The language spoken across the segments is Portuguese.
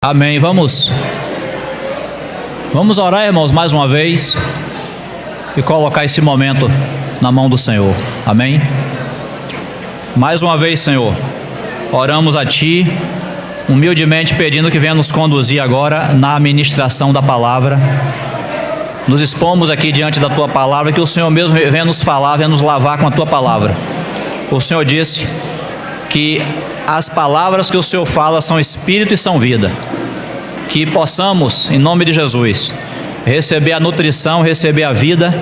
Amém. Vamos orar, irmãos, mais uma vez e colocar esse momento na mão do Senhor. Amém. Mais uma vez, Senhor, oramos a Ti, humildemente pedindo que venha nos conduzir agora na ministração da palavra. Nos expomos aqui diante da Tua palavra, que o Senhor mesmo venha nos falar, venha nos lavar com a Tua palavra. O Senhor disse que as palavras que o Senhor fala são espírito e são vida. Que possamos, em nome de Jesus, receber a nutrição, receber a vida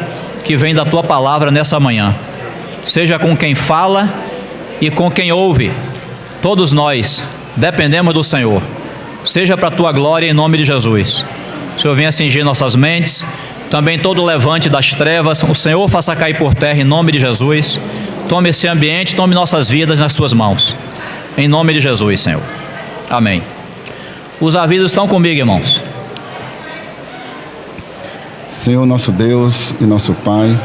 que vem da Tua palavra nessa manhã. Seja com quem fala e com quem ouve. Todos nós dependemos do Senhor. Seja para a Tua glória, em nome de Jesus. O Senhor venha cingir nossas mentes. Também todo levante das trevas, o Senhor faça cair por terra, em nome de Jesus. Tome esse ambiente, tome nossas vidas nas Tuas mãos. Em nome de Jesus, Senhor. Amém. Os avisos estão comigo, irmãos. Senhor, nosso Deus e nosso Pai,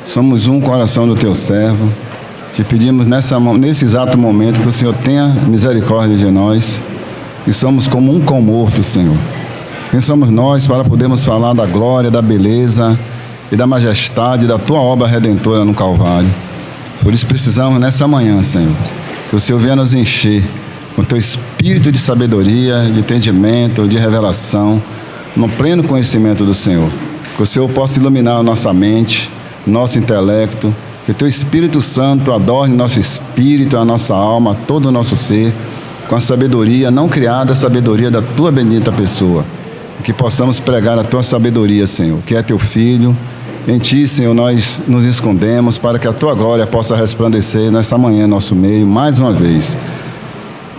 somos um coração do Teu servo. Te pedimos nesse exato momento que o Senhor tenha misericórdia de nós, que somos como um cão morto, Senhor. Quem somos nós para podermos falar da glória, da beleza e da majestade da Tua obra redentora no Calvário? Por isso precisamos nessa manhã, Senhor, que o Senhor venha nos encher com o Teu espírito de sabedoria, de entendimento, de revelação, no pleno conhecimento do Senhor. Que o Senhor possa iluminar a nossa mente, nosso intelecto, que o Teu Espírito Santo adorne nosso espírito, a nossa alma, todo o nosso ser, com a sabedoria não criada, a sabedoria da Tua bendita pessoa. Que possamos pregar a Tua sabedoria, Senhor, que é Teu Filho. Em Ti, Senhor, nós nos escondemos para que a Tua glória possa resplandecer nessa manhã em nosso meio, mais uma vez.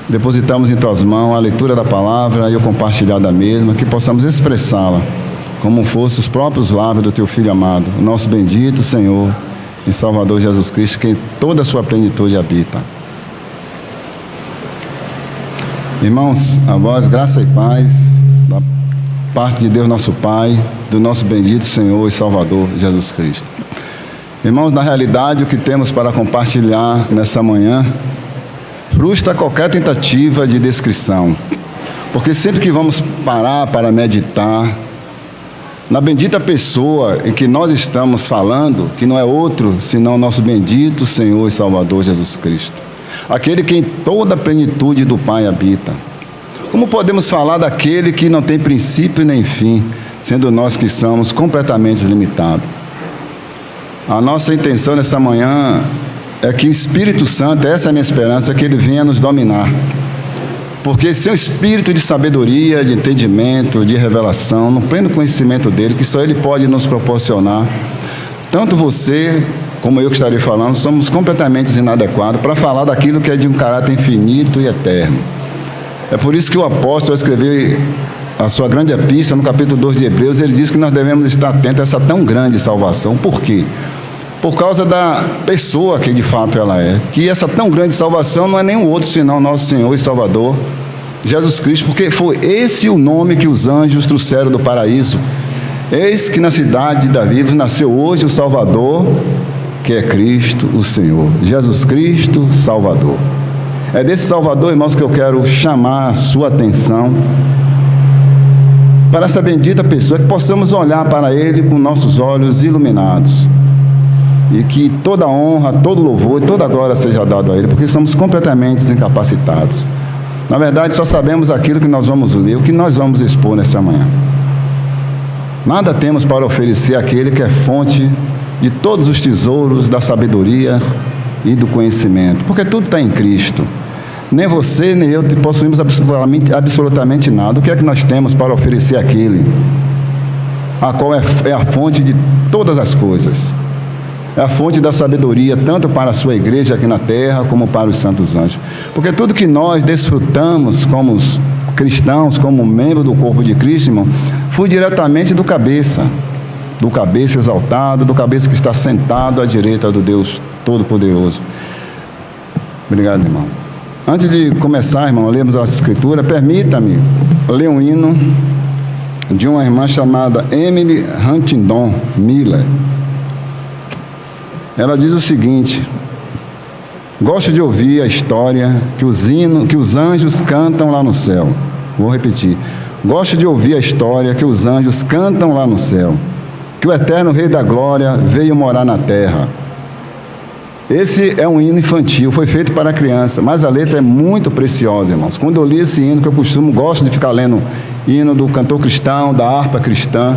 Depositamos em Tuas mãos a leitura da palavra e o compartilhar da mesma, que possamos expressá-la como fosse os próprios lábios do Teu Filho amado, o nosso bendito Senhor e Salvador Jesus Cristo, que em toda a sua plenitude habita. Irmãos, a vós graça e paz da parte de Deus nosso Pai, do nosso bendito Senhor e Salvador Jesus Cristo. Irmãos, na realidade, o que temos para compartilhar nessa manhã frustra qualquer tentativa de descrição, porque sempre que vamos parar para meditar na bendita pessoa em que nós estamos falando, que não é outro senão o nosso bendito Senhor e Salvador Jesus Cristo, aquele que em toda a plenitude do Pai habita. Como podemos falar daquele que não tem princípio nem fim, sendo nós que somos completamente limitados? A nossa intenção nessa manhã é que o Espírito Santo, essa é a minha esperança, que ele venha nos dominar. Porque seu espírito de sabedoria, de entendimento, de revelação, no pleno conhecimento dele, que só ele pode nos proporcionar, tanto você como eu que estarei falando, somos completamente inadequados para falar daquilo que é de um caráter infinito e eterno. É por isso que o apóstolo escreveu a sua grande epístola, no capítulo 2 de Hebreus, ele diz que nós devemos estar atentos a essa tão grande salvação. Por quê? Por causa da pessoa que de fato ela é. Que essa tão grande salvação não é nenhum outro senão nosso Senhor e Salvador, Jesus Cristo, porque foi esse o nome que os anjos trouxeram do paraíso. Eis que na cidade de Davi nasceu hoje o Salvador, que é Cristo o Senhor. Jesus Cristo, Salvador. É desse Salvador, irmãos, que eu quero chamar a sua atenção para essa bendita pessoa, que possamos olhar para Ele com nossos olhos iluminados e que toda honra, todo louvor e toda glória seja dado a Ele, porque somos completamente incapacitados. Na verdade, só sabemos aquilo que nós vamos ler, o que nós vamos expor nessa manhã. Nada temos para oferecer àquele que é fonte de todos os tesouros da sabedoria e do conhecimento, porque tudo está em Cristo. Nem você, nem eu possuímos absolutamente nada. O que é que nós temos para oferecer àquele, a qual é a fonte de todas as coisas? É a fonte da sabedoria, tanto para a sua igreja aqui na terra, como para os santos anjos. Porque tudo que nós desfrutamos como cristãos, como membro do corpo de Cristo, irmão, foi diretamente do cabeça exaltado, do cabeça que está sentado à direita do Deus Todo-Poderoso. Obrigado, irmão. Antes de começar, irmão, lermos a escritura, permita-me ler um hino de uma irmã chamada Emily Huntington Miller. Ela diz o seguinte: gosto de ouvir a história que os anjos cantam lá no céu. Vou repetir. Gosto de ouvir a história que os anjos cantam lá no céu, que o eterno Rei da Glória veio morar na terra. Esse é um hino infantil, foi feito para criança, mas a letra é muito preciosa, irmãos. Quando eu li esse hino, que eu gosto de ficar lendo hino do cantor cristão, da harpa cristã,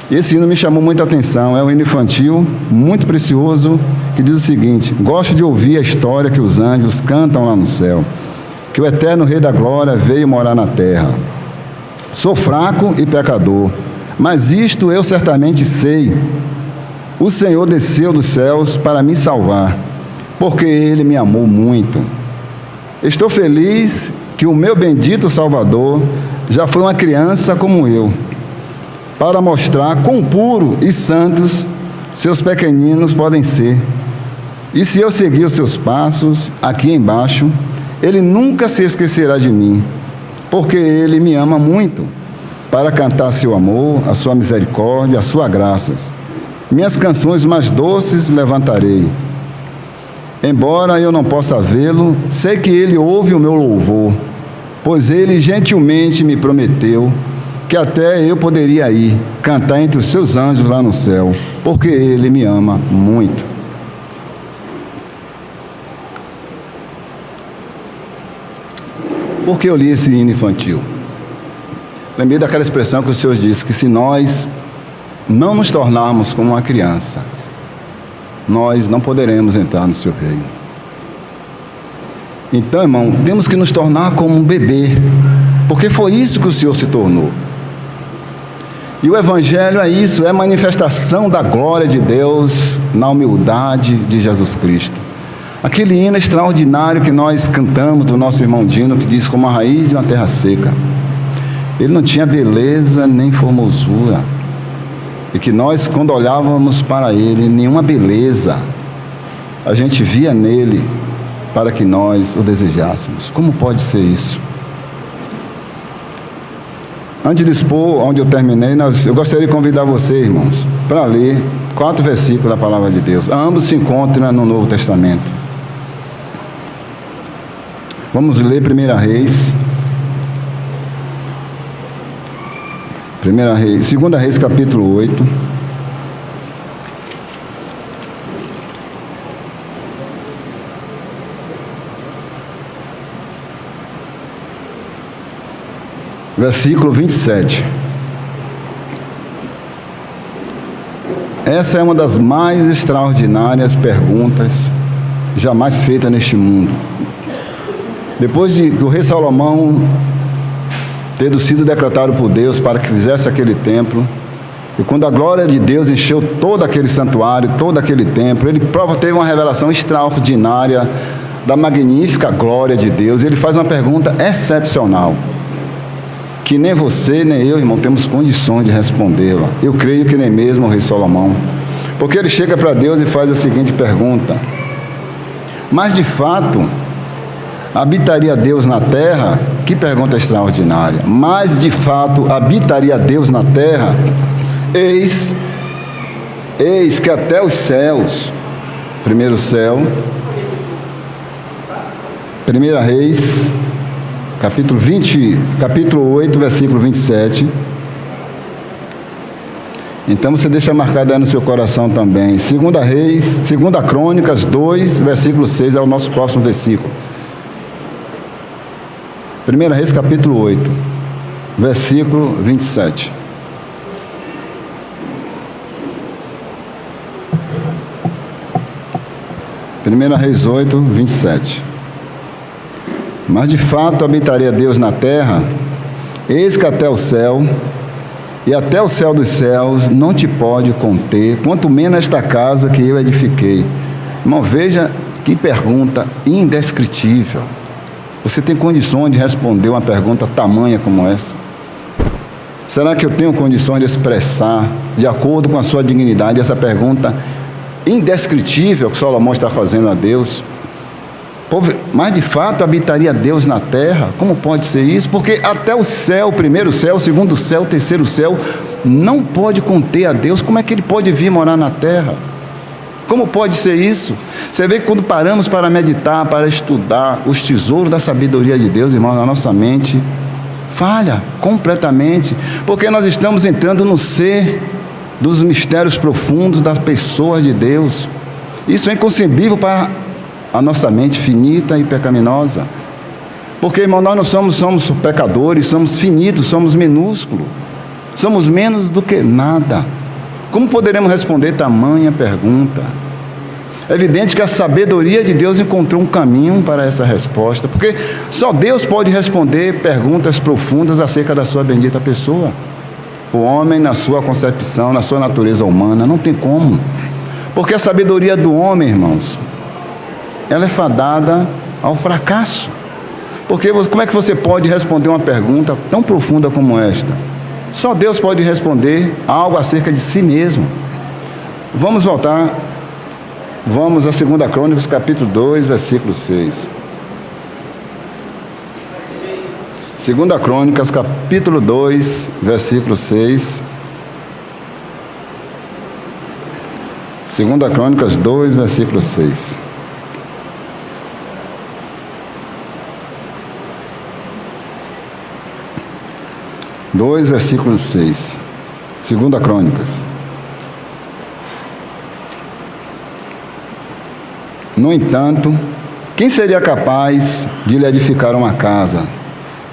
esse hino me chamou muita atenção. É um hino infantil, muito precioso, que diz o seguinte: gosto de ouvir a história que os anjos cantam lá no céu, que o eterno Rei da Glória veio morar na terra. Sou fraco e pecador, mas isto eu certamente sei. O Senhor desceu dos céus para me salvar, porque Ele me amou muito. Estou feliz que o meu bendito Salvador já foi uma criança como eu, para mostrar quão puros e santos seus pequeninos podem ser. E se eu seguir os seus passos aqui embaixo, Ele nunca se esquecerá de mim, porque Ele me ama muito, para cantar seu amor, a sua misericórdia, as suas graças. Minhas canções mais doces levantarei. Embora eu não possa vê-lo, sei que Ele ouve o meu louvor, pois Ele gentilmente me prometeu que até eu poderia ir cantar entre os seus anjos lá no céu, porque Ele me ama muito. Por que eu li esse hino infantil? Lembrei daquela expressão que o Senhor disse, que se nós não nos tornarmos como uma criança, nós não poderemos entrar no seu reino. Então, irmão, temos que nos tornar como um bebê, porque foi isso que o Senhor se tornou. E o Evangelho é isso, é a manifestação da glória de Deus na humildade de Jesus Cristo. Aquele hino extraordinário que nós cantamos do nosso irmão Dino, que diz: como a raiz de uma terra seca. Ele não tinha beleza nem formosura, e que nós, quando olhávamos para Ele, nenhuma beleza a gente via nele para que nós o desejássemos. Como pode ser isso? Antes de expor onde eu terminei, eu gostaria de convidar você, irmãos, para ler 4 versículos da Palavra de Deus. Ambos se encontram no Novo Testamento. Vamos ler 1 Reis. 2 Reis, capítulo 8. Versículo 27. Essa é uma das mais extraordinárias perguntas jamais feitas neste mundo. Depois de que o rei Salomão tendo sido decretado por Deus para que fizesse aquele templo, e quando a glória de Deus encheu todo aquele santuário, todo aquele templo, ele teve uma revelação extraordinária da magnífica glória de Deus. Ele faz uma pergunta excepcional, que nem você nem eu, irmão, temos condições de respondê-la. Eu creio que nem mesmo o rei Salomão, porque ele chega para Deus e faz a seguinte pergunta: mas de fato habitaria Deus na terra? Que pergunta extraordinária. Mas de fato habitaria Deus na terra? Eis que até os céus, primeiro céu, 1 Reis, capítulo 8, versículo 27. Então você deixa marcado aí no seu coração também. 2 Crônicas 2, versículo 6 é o nosso próximo versículo. 1 Reis, capítulo 8, versículo 27. Primeira Reis 8, 27. Mas de fato habitaria Deus na terra? Eis que até o céu, e até o céu dos céus, não te pode conter, quanto menos esta casa que eu edifiquei. Irmão, veja que pergunta indescritível. Você tem condições de responder uma pergunta tamanha como essa? Será que eu tenho condições de expressar, de acordo com a sua dignidade, essa pergunta indescritível que Salomão está fazendo a Deus? Mas de fato habitaria Deus na terra? Como pode ser isso? Porque até o céu, o primeiro céu, o segundo céu, o terceiro céu, não pode conter a Deus. Como é que Ele pode vir morar na terra? Como pode ser isso? Você vê que quando paramos para meditar, para estudar os tesouros da sabedoria de Deus, irmãos, na nossa mente falha completamente, porque nós estamos entrando no ser dos mistérios profundos das pessoas de Deus. Isso é inconcebível para a nossa mente finita e pecaminosa. Porque, irmão, nós não somos pecadores, somos finitos, somos minúsculos, somos menos do que nada. Como poderemos responder tamanha pergunta? É evidente que a sabedoria de Deus encontrou um caminho para essa resposta, porque só Deus pode responder perguntas profundas acerca da sua bendita pessoa. O homem, na sua concepção, na sua natureza humana, não tem como. Porque a sabedoria do homem, irmãos, ela é fadada ao fracasso. Porque como é que você pode responder uma pergunta tão profunda como esta? Só Deus pode responder algo acerca de si mesmo. Vamos voltar, vamos a 2 Crônicas, capítulo 2, versículo 6. 2 Crônicas, capítulo 2, versículo 6. 2 Crônicas 2, versículo 6. Versículo 6. 2 Crônicas. No entanto, quem seria capaz de lhe edificar uma casa?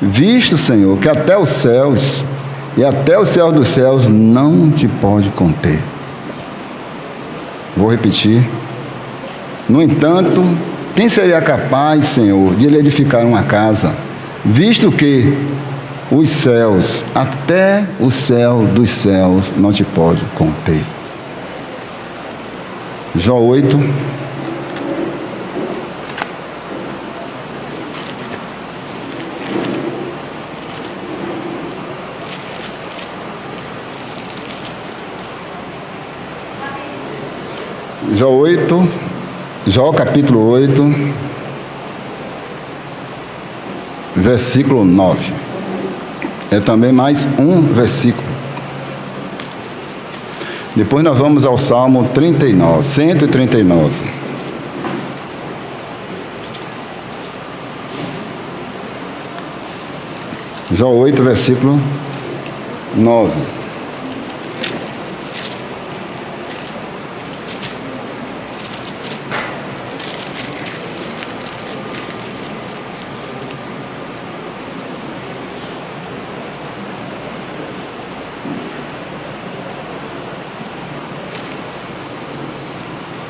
Visto, Senhor, que até os céus e até os céus dos céus não te pode conter. Vou repetir. No entanto, quem seria capaz, Senhor, de lhe edificar uma casa? Visto que os céus, até o céu dos céus, não te pode conter. Jó 8. Jó capítulo 8, versículo 9. É também mais um versículo. Depois nós vamos ao Salmo 39, 139. Jó 8, versículo 9.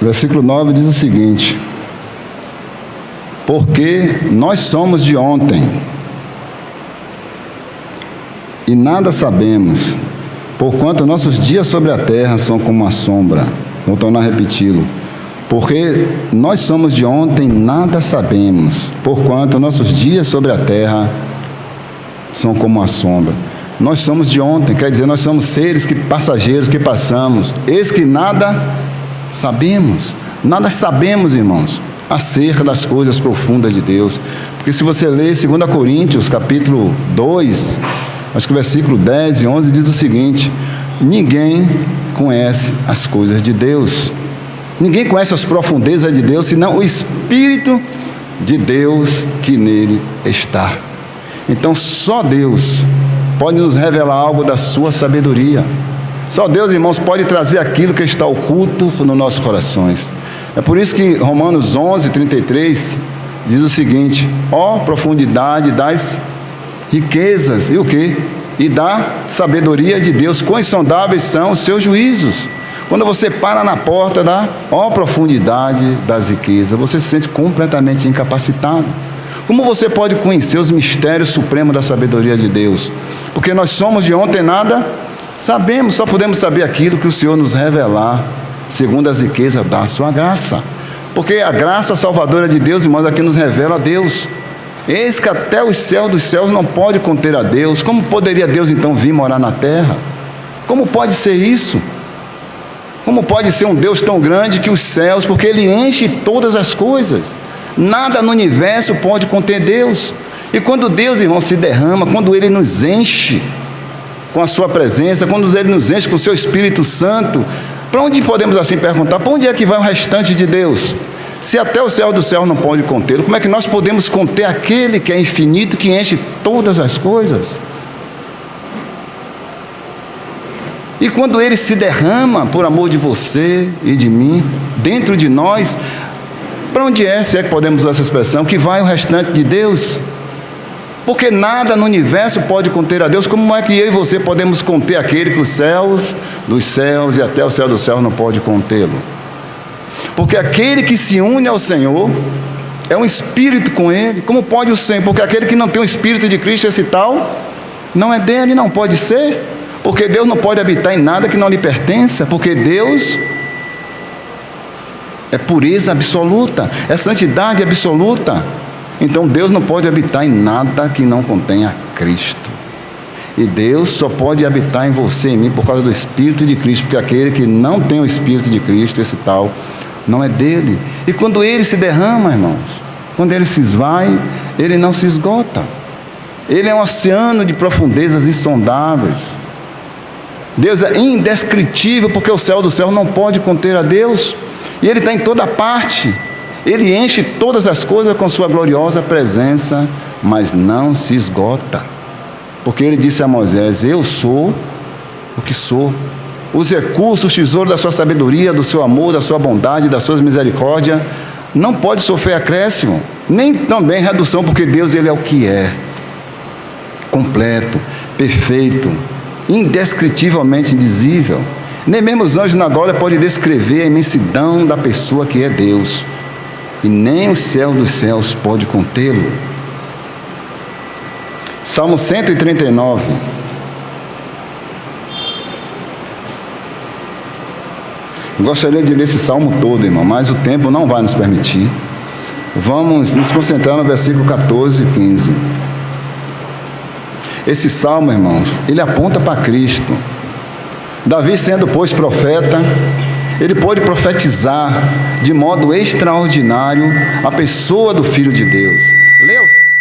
Versículo 9 diz o seguinte: porque nós somos de ontem e nada sabemos, porquanto nossos dias sobre a terra são como a sombra. Vou tornar a repeti-lo. Porque nós somos de ontem, nada sabemos, porquanto nossos dias sobre a terra são como a sombra. Nós somos de ontem, quer dizer, nós somos seres passageiros que passamos. Eis que nada sabemos, irmãos, acerca das coisas profundas de Deus. Porque se você ler 2 Coríntios, capítulo 2, acho que o versículo 10 e 11 diz o seguinte: ninguém conhece as coisas de Deus. Ninguém conhece as profundezas de Deus, senão o Espírito de Deus que nele está. Então só Deus pode nos revelar algo da sua sabedoria. Só Deus, irmãos, pode trazer aquilo que está oculto nos nossos corações. É por isso que Romanos 11, 33 diz o seguinte: ó profundidade das riquezas, e o quê? E da sabedoria de Deus, quão insondáveis são os seus juízos. Quando você para na porta da profundidade das riquezas, você se sente completamente incapacitado. Como você pode conhecer os mistérios supremos da sabedoria de Deus? Porque nós somos de ontem, nada sabemos, só podemos saber aquilo que o Senhor nos revelar, segundo as riquezas da sua graça. Porque a graça salvadora de Deus, irmãos, aqui nos revela a Deus. Eis que até os céus dos céus não pode conter a Deus. Como poderia Deus então vir morar na terra? Como pode ser isso? Como pode ser um Deus tão grande que os céus, porque Ele enche todas as coisas. Nada no universo pode conter Deus. E quando Deus, irmão, se derrama, quando Ele nos enche com a sua presença, quando Ele nos enche com o seu Espírito Santo, para onde podemos assim perguntar? Para onde é que vai o restante de Deus? Se até o céu do céu não pode contê-lo, como é que nós podemos conter aquele que é infinito, que enche todas as coisas? E quando ele se derrama por amor de você e de mim, dentro de nós, para onde é, se é que podemos usar essa expressão, que vai o restante de Deus? Porque nada no universo pode conter a Deus. Como é que eu e você podemos conter aquele que os céus dos céus e até o céu dos céus não pode contê-lo? Porque aquele que se une ao Senhor é um espírito com Ele. Como pode o Senhor? Porque aquele que não tem o espírito de Cristo, esse tal, não é dele, não pode ser. Porque Deus não pode habitar em nada que não lhe pertença. Porque Deus é pureza absoluta, é santidade absoluta. Então Deus não pode habitar em nada que não contenha Cristo. E Deus só pode habitar em você e em mim por causa do Espírito de Cristo. Porque aquele que não tem o Espírito de Cristo, esse tal, não é dele. E quando ele se derrama, irmãos, quando ele se esvai, ele não se esgota. Ele é um oceano de profundezas insondáveis. Deus é indescritível, porque o céu do céu não pode conter a Deus. E Ele está em toda parte. Ele enche todas as coisas com sua gloriosa presença, mas não se esgota. Porque Ele disse a Moisés: eu sou o que sou. Os recursos, os tesouros da sua sabedoria, do seu amor, da sua bondade, das suas misericórdias, não pode sofrer acréscimo, nem também redução, porque Deus, Ele é o que é. Completo, perfeito, indescritivelmente indizível. Nem mesmo os anjos na glória podem descrever a imensidão da pessoa que é Deus. E nem o céu dos céus pode contê-lo. Salmo 139. Eu gostaria de ler esse salmo todo, irmão, mas o tempo não vai nos permitir. Vamos nos concentrar no versículo 14 e 15. Esse salmo, irmãos, ele aponta para Cristo. Davi, sendo pois profeta, ele pôde profetizar de modo extraordinário a pessoa do Filho de Deus. Leia os...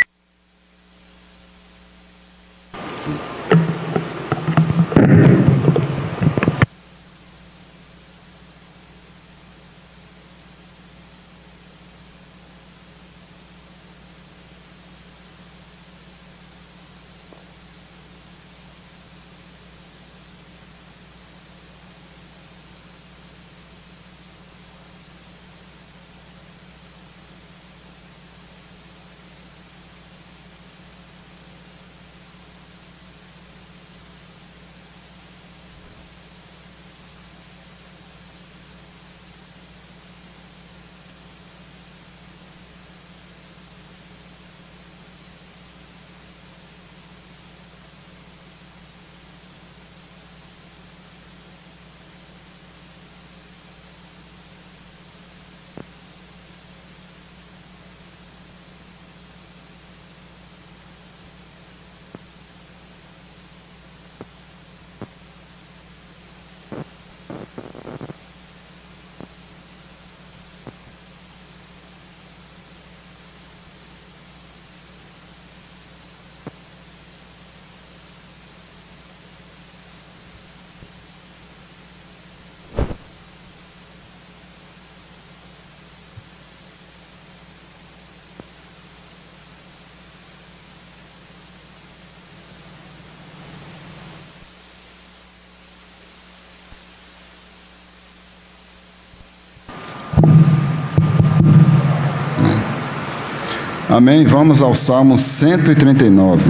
Amém? Vamos ao Salmo 139.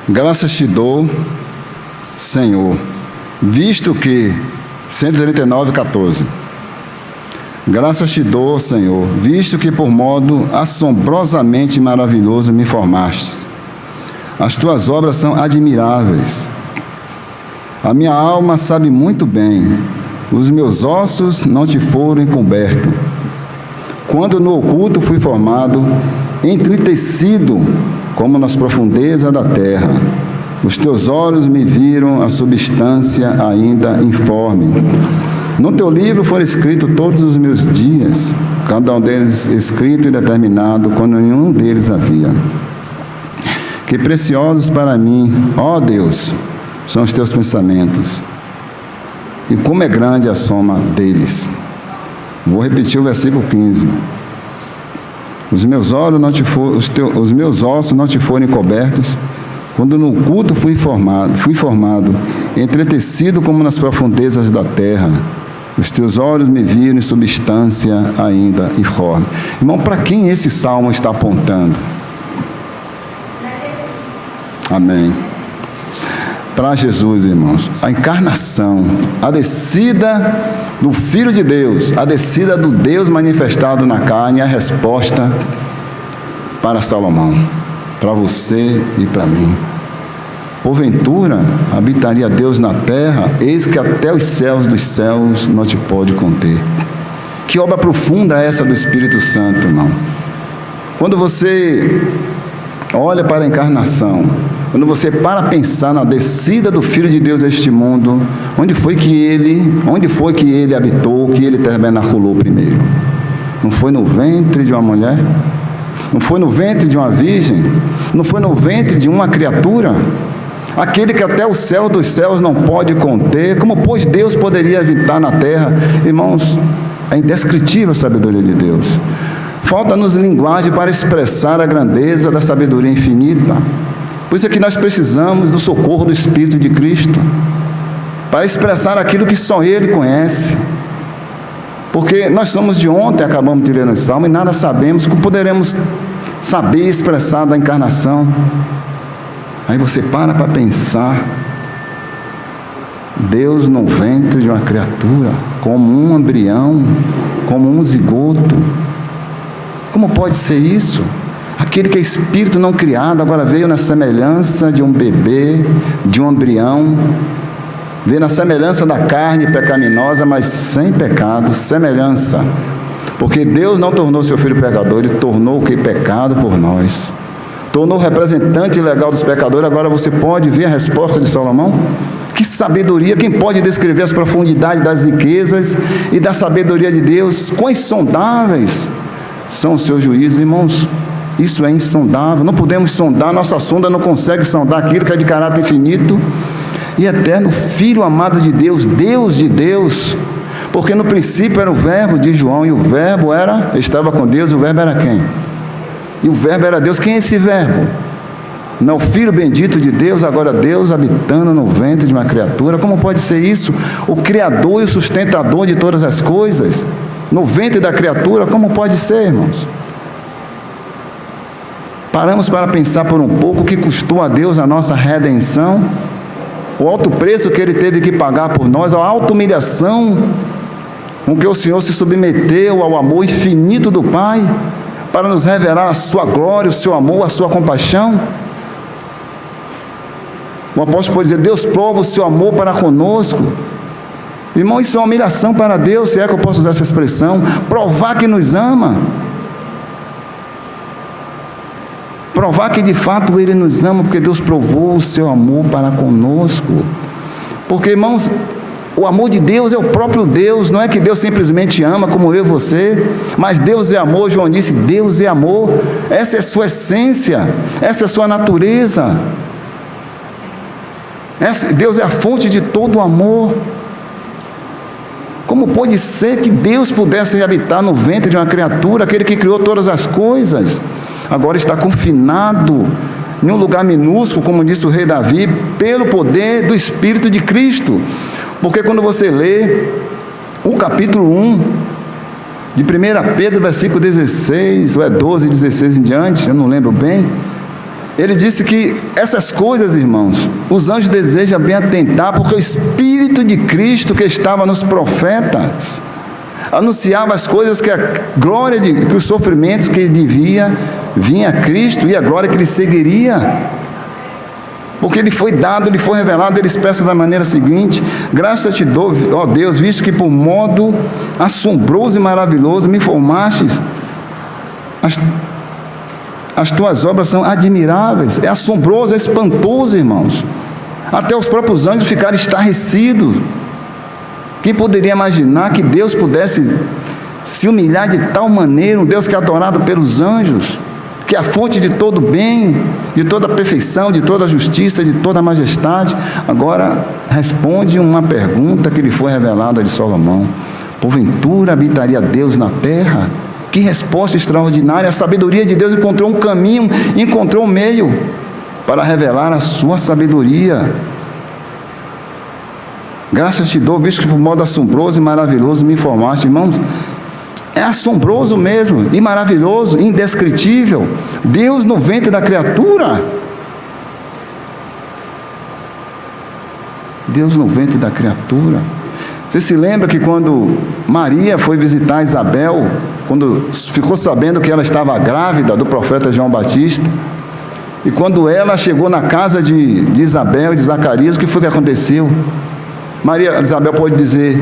Graças te dou, Senhor, visto que... 139, 14. Graças te dou, Senhor, visto que por modo assombrosamente maravilhoso me formastes. As tuas obras são admiráveis. A minha alma sabe muito bem, os meus ossos não te foram encobertos. Quando no oculto fui formado, entritecido como nas profundezas da terra, os teus olhos me viram a substância ainda informe. No teu livro foram escritos todos os meus dias, cada um deles escrito e determinado, quando nenhum deles havia. Que preciosos para mim, ó Deus, são os teus pensamentos, e como é grande a soma deles. Vou repetir o versículo 15. Os meus ossos não te forem cobertos, quando no culto fui formado, entretecido como nas profundezas da terra. Os teus olhos me viram em substância ainda informe. Irmão, para quem esse salmo está apontando? Amém. Para Jesus, irmãos, a encarnação, a descida do Filho de Deus, a descida do Deus manifestado na carne, a resposta para Salomão, para você e para mim. Porventura, habitaria Deus na terra, eis que até os céus dos céus não te pode conter. Que obra profunda é essa do Espírito Santo, irmão? Quando você olha para a encarnação, quando você para pensar na descida do Filho de Deus a este mundo, onde foi que ele habitou, que ele tabernaculou primeiro? Não foi no ventre de uma mulher? Não foi no ventre de uma virgem? Não foi no ventre de uma criatura? Aquele que até o céu dos céus não pode conter, como pois Deus poderia habitar na terra? Irmãos, é indescritível a sabedoria de Deus. Falta-nos linguagem para expressar a grandeza da sabedoria infinita. Por isso é que nós precisamos do socorro do Espírito de Cristo, para expressar aquilo que só Ele conhece. Porque nós somos de ontem, acabamos de ler no Salmo, e nada sabemos, como poderemos saber expressar da encarnação? Aí você para pensar, Deus no ventre de uma criatura, como um embrião, como um zigoto. Como pode ser isso? Aquele que é espírito não criado, agora veio na semelhança de um bebê, de um embrião, veio na semelhança da carne pecaminosa, mas sem pecado, semelhança. Porque Deus não tornou seu filho pecador, Ele tornou o que? Pecado por nós. Tornou o representante legal dos pecadores. Agora você pode ver a resposta de Salomão? Que sabedoria! Quem pode descrever as profundidades das riquezas e da sabedoria de Deus? Quão insondáveis são os seus juízos, irmãos? Isso é insondável. Não podemos sondar, nossa sonda não consegue sondar aquilo que é de caráter infinito e eterno. Filho amado de Deus, Deus de Deus. Porque no princípio era o verbo de João, e o verbo estava com Deus, e o verbo era quem? E o verbo era Deus. Quem é esse verbo? Não, o Filho bendito de Deus, agora Deus habitando no ventre de uma criatura. Como pode ser isso? O Criador e o sustentador de todas as coisas, no ventre da criatura, como pode ser, irmãos? Paramos para pensar por um pouco o que custou a Deus a nossa redenção, o alto preço que Ele teve que pagar por nós, a alta humilhação com que o Senhor se submeteu ao amor infinito do Pai, para nos revelar a sua glória, o seu amor, a sua compaixão. O apóstolo pode dizer, Deus prova o seu amor para conosco. Irmão, isso é uma humilhação para Deus, se é que eu posso usar essa expressão, provar que nos ama. Provar que de fato Ele nos ama, porque Deus provou o seu amor para conosco. Porque, irmãos, o amor de Deus é o próprio Deus. Não é que Deus simplesmente ama como eu e você, mas Deus é amor. João disse, Deus é amor. Essa é a sua essência, essa é a sua natureza. Deus é a fonte de todo o amor. Como pode ser que Deus pudesse habitar no ventre de uma criatura, aquele que criou todas as coisas, agora está confinado em um lugar minúsculo, como disse o rei Davi, pelo poder do Espírito de Cristo? Porque quando você lê o capítulo 1 de 1 Pedro, versículo 16, ou é 12, 16 em diante, eu não lembro bem, ele disse que essas coisas, irmãos, os anjos desejam bem atentar, porque o Espírito de Cristo que estava nos profetas anunciava as coisas que a glória, que os sofrimentos que ele devia vir a Cristo, e a glória que ele seguiria. Porque ele foi dado, ele foi revelado. Ele expressa da maneira seguinte: graças te dou, ó Deus, visto que por modo assombroso e maravilhoso me formastes. As tuas obras são admiráveis. É assombroso, é espantoso, irmãos. Até os próprios anjos ficaram estarrecidos. Quem poderia imaginar que Deus pudesse se humilhar de tal maneira, um Deus que é adorado pelos anjos? que é a fonte de todo bem, de toda perfeição, de toda justiça, de toda majestade, agora responde uma pergunta que lhe foi revelada de Salomão: porventura habitaria Deus na terra? Que resposta extraordinária! A sabedoria de Deus encontrou um caminho, encontrou um meio para revelar a sua sabedoria. Graças te dou, visto que por modo assombroso e maravilhoso me informaste. Irmãos, é assombroso mesmo, e maravilhoso, indescritível. Deus no ventre da criatura. Deus no ventre da criatura. Você se lembra que quando Maria foi visitar Isabel, quando ficou sabendo que ela estava grávida do profeta João Batista, e quando ela chegou na casa de Isabel e de Zacarias, o que foi que aconteceu? Isabel pode dizer: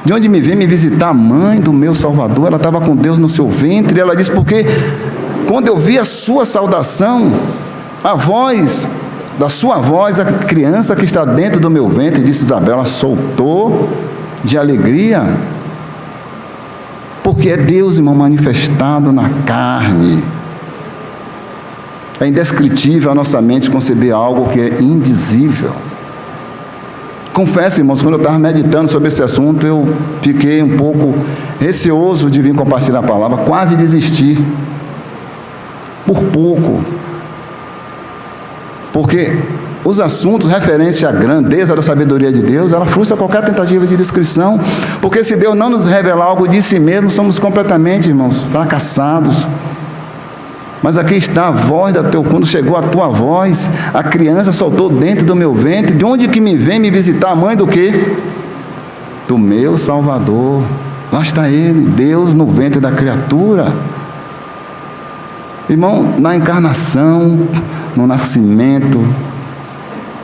de onde me vem me visitar a mãe do meu Salvador? Ela estava com Deus no seu ventre. E ela disse: porque quando eu vi a sua saudação, a voz da sua voz, a criança que está dentro do meu ventre, disse Isabel, ela soltou de alegria, porque é Deus, irmão, manifestado na carne. É indescritível a nossa mente conceber algo que é indizível. Confesso, irmãos, quando eu estava meditando sobre esse assunto, eu fiquei um pouco receoso de vir compartilhar a palavra, quase desisti, por pouco, porque os assuntos referentes à grandeza da sabedoria de Deus, ela frustra qualquer tentativa de descrição, porque se Deus não nos revelar algo de si mesmo, somos completamente, irmãos, fracassados. Mas aqui está a voz da teu, quando chegou a tua voz, a criança soltou dentro do meu ventre. De onde que me vem me visitar a mãe do quê? Do meu Salvador. Lá está ele, Deus no ventre da criatura. Irmão, na encarnação, no nascimento,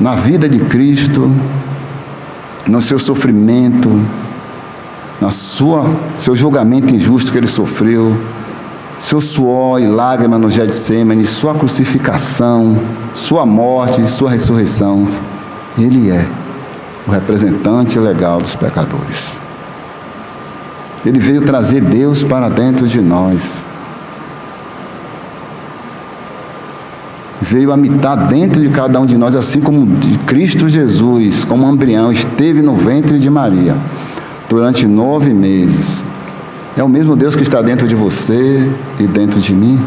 na vida de Cristo, no seu sofrimento, seu julgamento injusto que ele sofreu, seu suor e lágrima no Getsêmani, sua crucificação, sua morte, sua ressurreição, ele é o representante legal dos pecadores. Ele veio trazer Deus para dentro de nós, veio habitar dentro de cada um de nós, assim como Cristo Jesus, como um embrião, esteve no ventre de Maria durante 9 meses. É o mesmo Deus que está dentro de você e dentro de mim.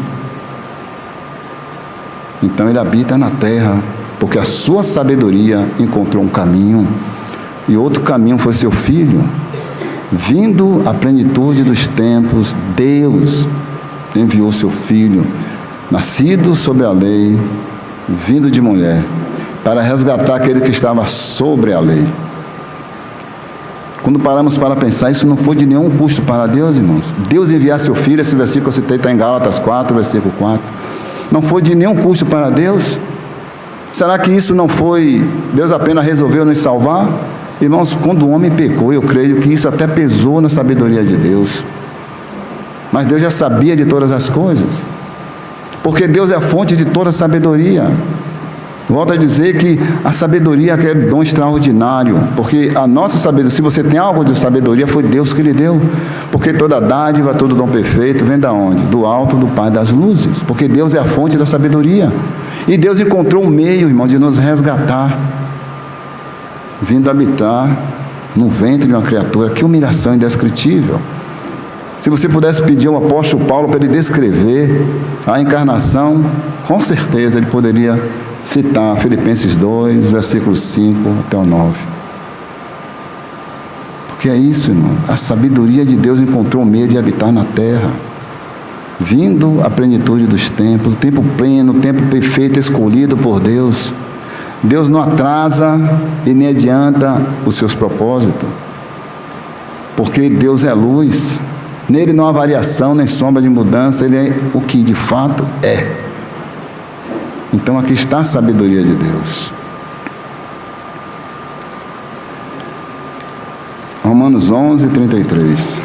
Então ele habita na terra, porque a sua sabedoria encontrou um caminho, e outro caminho foi seu Filho. Vindo à plenitude dos tempos, Deus enviou seu Filho, nascido sob a lei, vindo de mulher, para resgatar aquele que estava sobre a lei. Quando paramos para pensar, isso não foi de nenhum custo para Deus, irmãos. Deus enviar seu Filho, esse versículo que eu citei está em Gálatas 4, versículo 4. Não foi de nenhum custo para Deus. Será que isso não foi, Deus apenas resolveu nos salvar? Irmãos, quando o homem pecou, eu creio que isso até pesou na sabedoria de Deus. Mas Deus já sabia de todas as coisas, porque Deus é a fonte de toda a sabedoria. Volto a dizer que a sabedoria é um dom extraordinário, porque a nossa sabedoria, se você tem algo de sabedoria, foi Deus que lhe deu, porque toda dádiva, todo dom perfeito, vem da onde? Do alto do Pai das luzes, porque Deus é a fonte da sabedoria, e Deus encontrou um meio, irmão, de nos resgatar, vindo habitar no ventre de uma criatura. Que humilhação indescritível. Se você pudesse pedir ao apóstolo Paulo para ele descrever a encarnação, com certeza ele poderia citar Filipenses 2, versículos 5 até o 9. Porque é isso, irmão. A sabedoria de Deus encontrou o meio de habitar na terra, vindo à plenitude dos tempos, o tempo pleno, o tempo perfeito escolhido por Deus. Deus não atrasa e nem adianta os seus propósitos, porque Deus é luz. Nele não há variação nem sombra de mudança. Ele é o que de fato é. Então aqui está a sabedoria de Deus. Romanos 11, 33.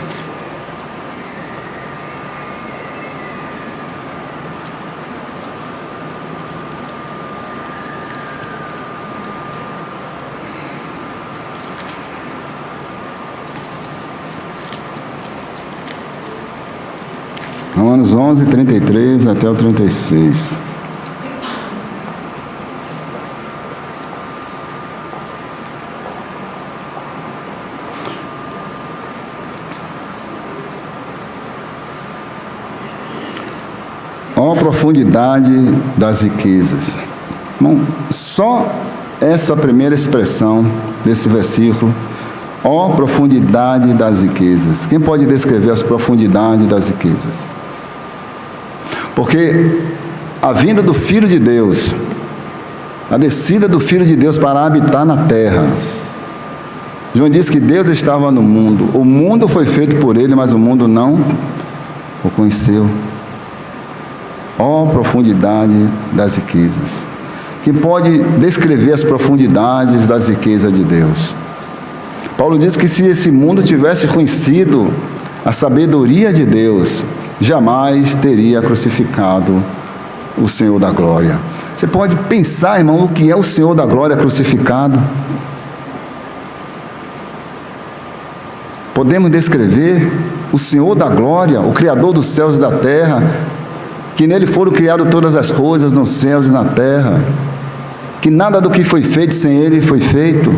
Romanos 11, 33 até o 36. Ó profundidade das riquezas. Bom, só essa primeira expressão desse versículo, ó profundidade das riquezas. Quem pode descrever as profundidades das riquezas? Porque a vinda do Filho de Deus, a descida do Filho de Deus para habitar na terra. João diz que Deus estava no mundo. O mundo foi feito por ele, mas o mundo não o conheceu. Ó profundidade das riquezas. Quem pode descrever as profundidades das riquezas de Deus? Paulo diz que se esse mundo tivesse conhecido a sabedoria de Deus, jamais teria crucificado o Senhor da glória. Você pode pensar, irmão, o que é o Senhor da glória crucificado? Podemos descrever o Senhor da glória, o Criador dos céus e da terra, que nele foram criadas todas as coisas nos céus e na terra, que nada do que foi feito sem ele foi feito,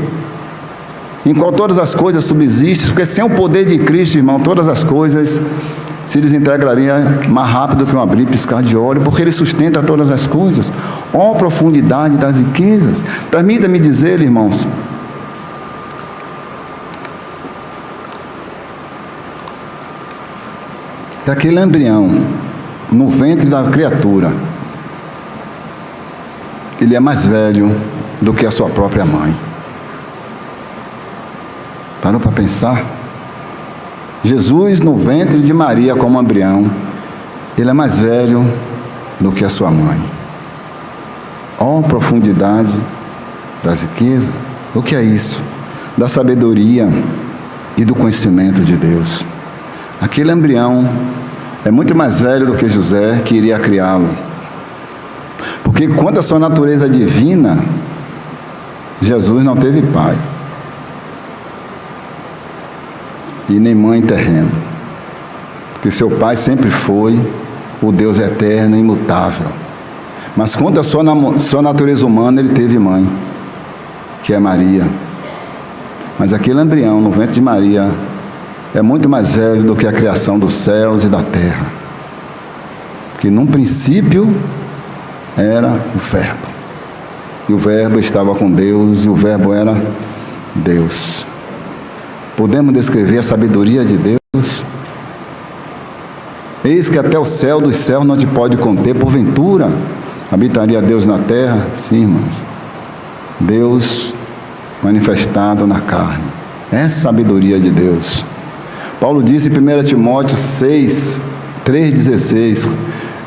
em qual todas as coisas subsistem, porque sem o poder de Cristo, irmão, todas as coisas se desintegrariam mais rápido que um abrir e piscar de olho, porque ele sustenta todas as coisas. Ó profundidade das riquezas. Permita-me dizer, irmãos, que aquele embrião no ventre da criatura, ele é mais velho do que a sua própria mãe. Parou para pensar? Jesus no ventre de Maria como embrião, ele é mais velho do que a sua mãe. Ó profundidade das riquezas. O que é isso? Da sabedoria e do conhecimento de Deus. Aquele embrião é muito mais velho do que José, que iria criá-lo. Porque quanto à sua natureza divina, Jesus não teve pai e nem mãe terrena, porque seu pai sempre foi o Deus eterno e imutável. Mas quanto à sua natureza humana, ele teve mãe, que é Maria. Mas aquele embrião no ventre de Maria é muito mais velho do que a criação dos céus e da terra, porque num princípio era o Verbo, e o Verbo estava com Deus, e o Verbo era Deus. Podemos descrever a sabedoria de Deus? Eis que até o céu dos céus não te pode conter, porventura habitaria Deus na terra? Sim, irmãos. Deus manifestado na carne. É a sabedoria de Deus. Paulo disse em 1 Timóteo 6, 3,16: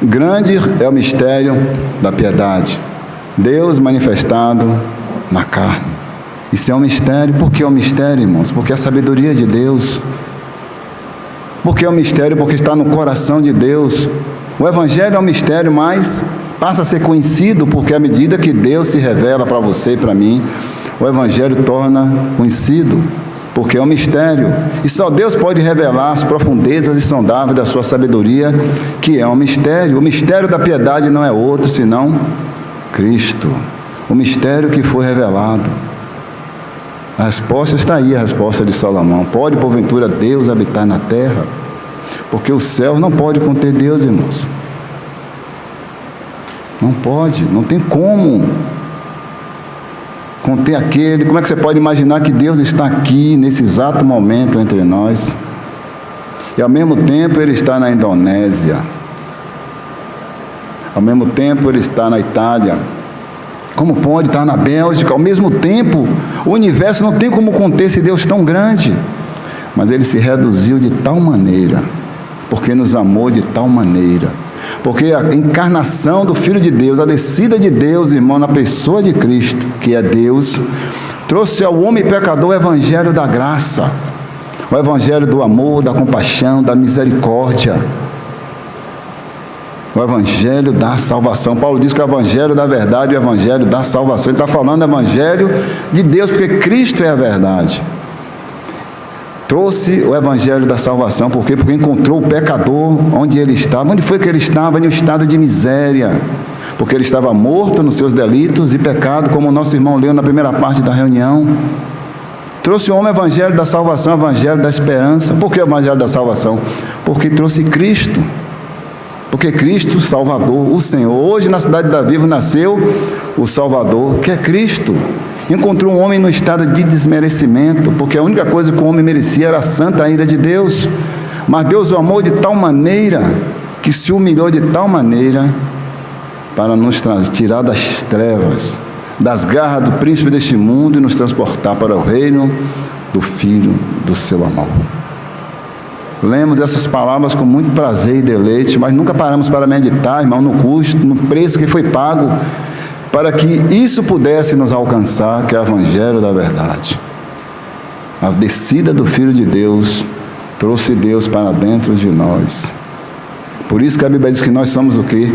grande é o mistério da piedade, Deus manifestado na carne. Isso é um mistério. Por que é um mistério, irmãos? Porque é a sabedoria de Deus. Porque é um mistério? Porque está no coração de Deus. O Evangelho é um mistério, mas passa a ser conhecido, porque à medida que Deus se revela para você e para mim, o Evangelho torna conhecido, porque é um mistério. E só Deus pode revelar as profundezas insondáveis da sua sabedoria, que é um mistério. O mistério da piedade não é outro senão Cristo. O mistério que foi revelado. A resposta está aí, a resposta de Salomão. Pode, porventura, Deus habitar na terra? Porque o céu não pode conter Deus, irmãos. Não pode, não tem como conter aquele. Como é que você pode imaginar que Deus está aqui, nesse exato momento, entre nós? E ao mesmo tempo Ele está na Indonésia. Ao mesmo tempo Ele está na Itália. Como pode estar na Bélgica? Ao mesmo tempo, o universo não tem como conter esse Deus tão grande. Mas Ele se reduziu de tal maneira, porque nos amou de tal maneira, porque a encarnação do Filho de Deus, a descida de Deus, irmão, na pessoa de Cristo, que é Deus, trouxe ao homem pecador o Evangelho da graça, o Evangelho do amor, da compaixão, da misericórdia, o Evangelho da salvação. Paulo diz que o Evangelho da verdade e o Evangelho da salvação. Ele está falando do Evangelho de Deus, porque Cristo é a verdade. Trouxe o evangelho da salvação. Por quê? Porque encontrou o pecador onde ele estava. Onde foi que ele estava? Em um estado de miséria. Porque ele estava morto nos seus delitos e pecado, como o nosso irmão leu na primeira parte da reunião. Trouxe o homem o evangelho da salvação, o evangelho da esperança. Por que o evangelho da salvação? Porque trouxe Cristo. Porque Cristo, Salvador, o Senhor. Hoje na cidade de Davi nasceu o Salvador, que é Cristo. Encontrou um homem no estado de desmerecimento, porque a única coisa que o homem merecia era a santa ira de Deus. Mas Deus o amou de tal maneira, que se humilhou de tal maneira, para nos tirar das trevas, das garras do príncipe deste mundo e nos transportar para o reino do Filho do seu amor. Lemos essas palavras com muito prazer e deleite, mas nunca paramos para meditar, irmão, no custo, no preço que foi pago, para que isso pudesse nos alcançar, que é o evangelho da verdade. A descida do Filho de Deus trouxe Deus para dentro de nós. Por isso que a Bíblia diz que nós somos o quê?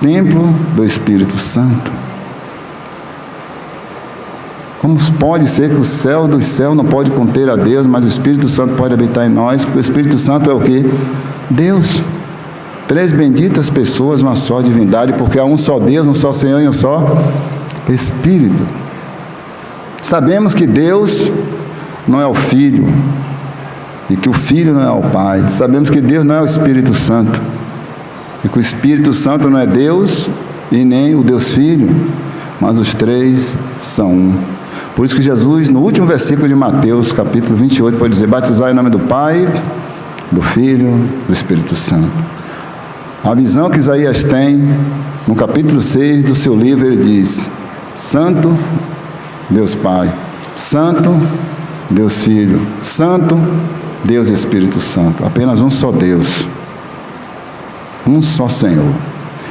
Templo do Espírito Santo. Como pode ser que o céu dos céus não pode conter a Deus, mas o Espírito Santo pode habitar em nós, porque o Espírito Santo é o quê? Deus. 3 benditas pessoas, uma só divindade, porque há um só Deus, um só Senhor e um só Espírito. Sabemos que Deus não é o Filho, e que o Filho não é o Pai. Sabemos que Deus não é o Espírito Santo, e que o Espírito Santo não é Deus e nem o Deus Filho, mas os 3 são um. Por isso que Jesus, no último versículo de Mateus, capítulo 28, pode dizer: batizai em nome do Pai, do Filho, do Espírito Santo. A visão que Isaías tem, no capítulo 6 do seu livro, ele diz: Santo Deus Pai, Santo Deus Filho, Santo Deus Espírito Santo. Apenas um só Deus, um só Senhor.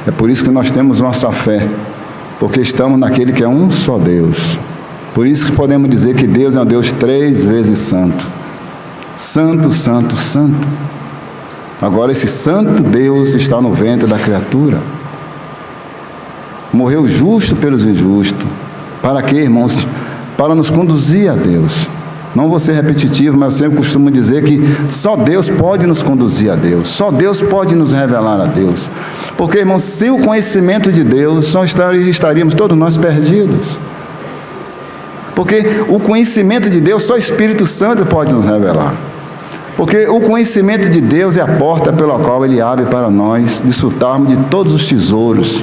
É por isso que nós temos nossa fé, porque estamos naquele que é um só Deus. Por isso que podemos dizer que Deus é um Deus 3 vezes santo. Santo, santo, santo. Agora esse santo Deus está no ventre da criatura. Morreu justo pelos injustos. Para quê, irmãos? Para nos conduzir a Deus. Não vou ser repetitivo, mas eu sempre costumo dizer que só Deus pode nos conduzir a Deus. Só Deus pode nos revelar a Deus. Porque, irmãos, sem o conhecimento de Deus, só estaríamos todos nós perdidos. Porque o conhecimento de Deus, só o Espírito Santo pode nos revelar. Porque o conhecimento de Deus é a porta pela qual Ele abre para nós desfrutarmos de todos os tesouros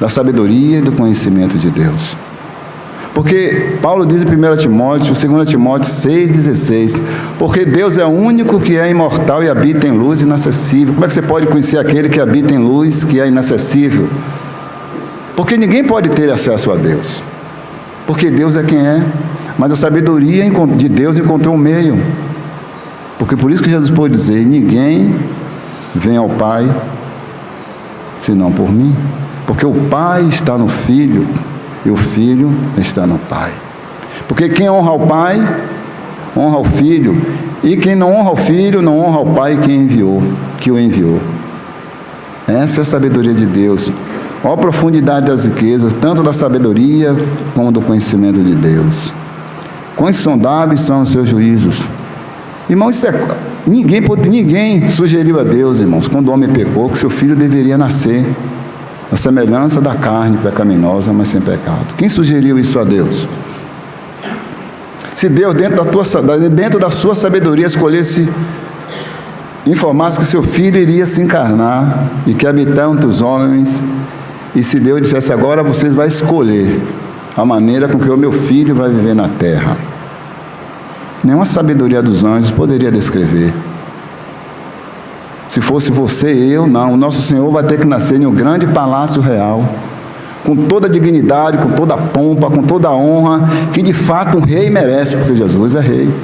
da sabedoria e do conhecimento de Deus. Porque Paulo diz em 1 Timóteo, 2 Timóteo 6,16, porque Deus é o único que é imortal e habita em luz inacessível. Como é que você pode conhecer aquele que habita em luz, que é inacessível? Porque ninguém pode ter acesso a Deus. Porque Deus é quem é, mas a sabedoria de Deus encontrou um meio. Porque por isso que Jesus pôde dizer: ninguém vem ao Pai senão por mim. Porque o Pai está no Filho e o Filho está no Pai. Porque quem honra o Pai, honra o Filho. E quem não honra o Filho, não honra o Pai que o enviou. Essa é a sabedoria de Deus. Olha a profundidade das riquezas, tanto da sabedoria como do conhecimento de Deus. Quão insondáveis são os seus juízos. Irmãos, ninguém sugeriu a Deus, irmãos, quando o homem pecou, que seu filho deveria nascer a semelhança da carne pecaminosa, mas sem pecado. Quem sugeriu isso a Deus? Se Deus, dentro da sua sabedoria, escolhesse, informasse que seu filho iria se encarnar e que habitar entre os homens, e se Deus dissesse: agora vocês vão escolher a maneira com que o meu filho vai viver na terra, nenhuma sabedoria dos anjos poderia descrever. Se fosse você e eu, não. O nosso Senhor vai ter que nascer em um grande palácio real, com toda a dignidade, com toda a pompa, com toda a honra, que de fato um rei merece, porque Jesus é rei.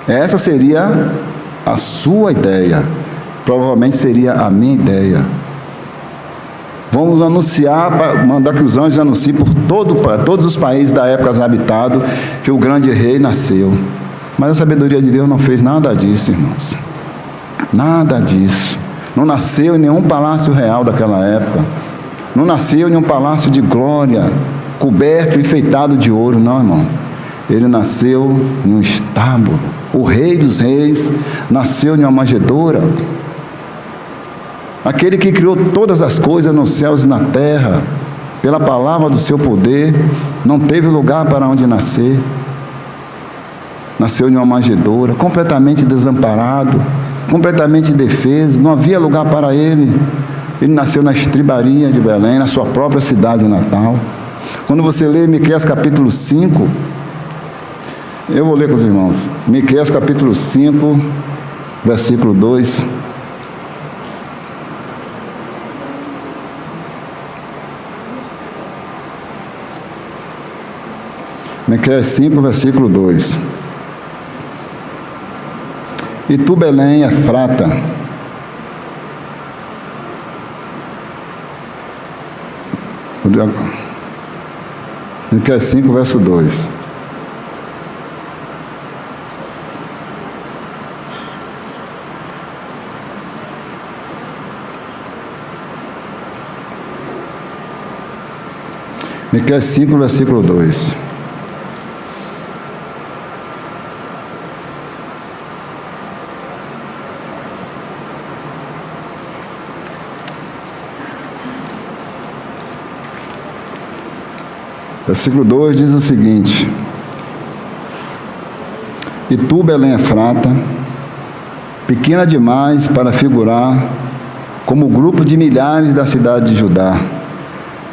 Essa seria a sua ideia, provavelmente seria a minha ideia. Vamos anunciar, mandar que os anjos anunciem por todos os países da época habitados que o grande rei nasceu. Mas a sabedoria de Deus não fez nada disso, irmãos. Nada disso. Não nasceu em nenhum palácio real daquela época. Não nasceu em nenhum palácio de glória, coberto, enfeitado de ouro. Não, irmão. Ele nasceu em um estábulo. O Rei dos Reis nasceu em uma manjedoura. Aquele que criou todas as coisas nos céus e na terra, pela palavra do seu poder, não teve lugar para onde nascer. Nasceu em uma manjedoura, completamente desamparado, completamente indefeso, não havia lugar para ele. Ele nasceu na estribaria de Belém, na sua própria cidade natal. Quando você lê Miqueias capítulo 5, eu vou ler com os irmãos. Miqueias capítulo 5, versículo 2. Miqueias 5, versículo 2. E tu, Belém, Efrata, Miqueias 5, verso 2. Miqueias 5, versículo 2. Versículo 2 diz o seguinte: e tu, Belém Efrata, pequena demais para figurar como o grupo de milhares da cidade de Judá,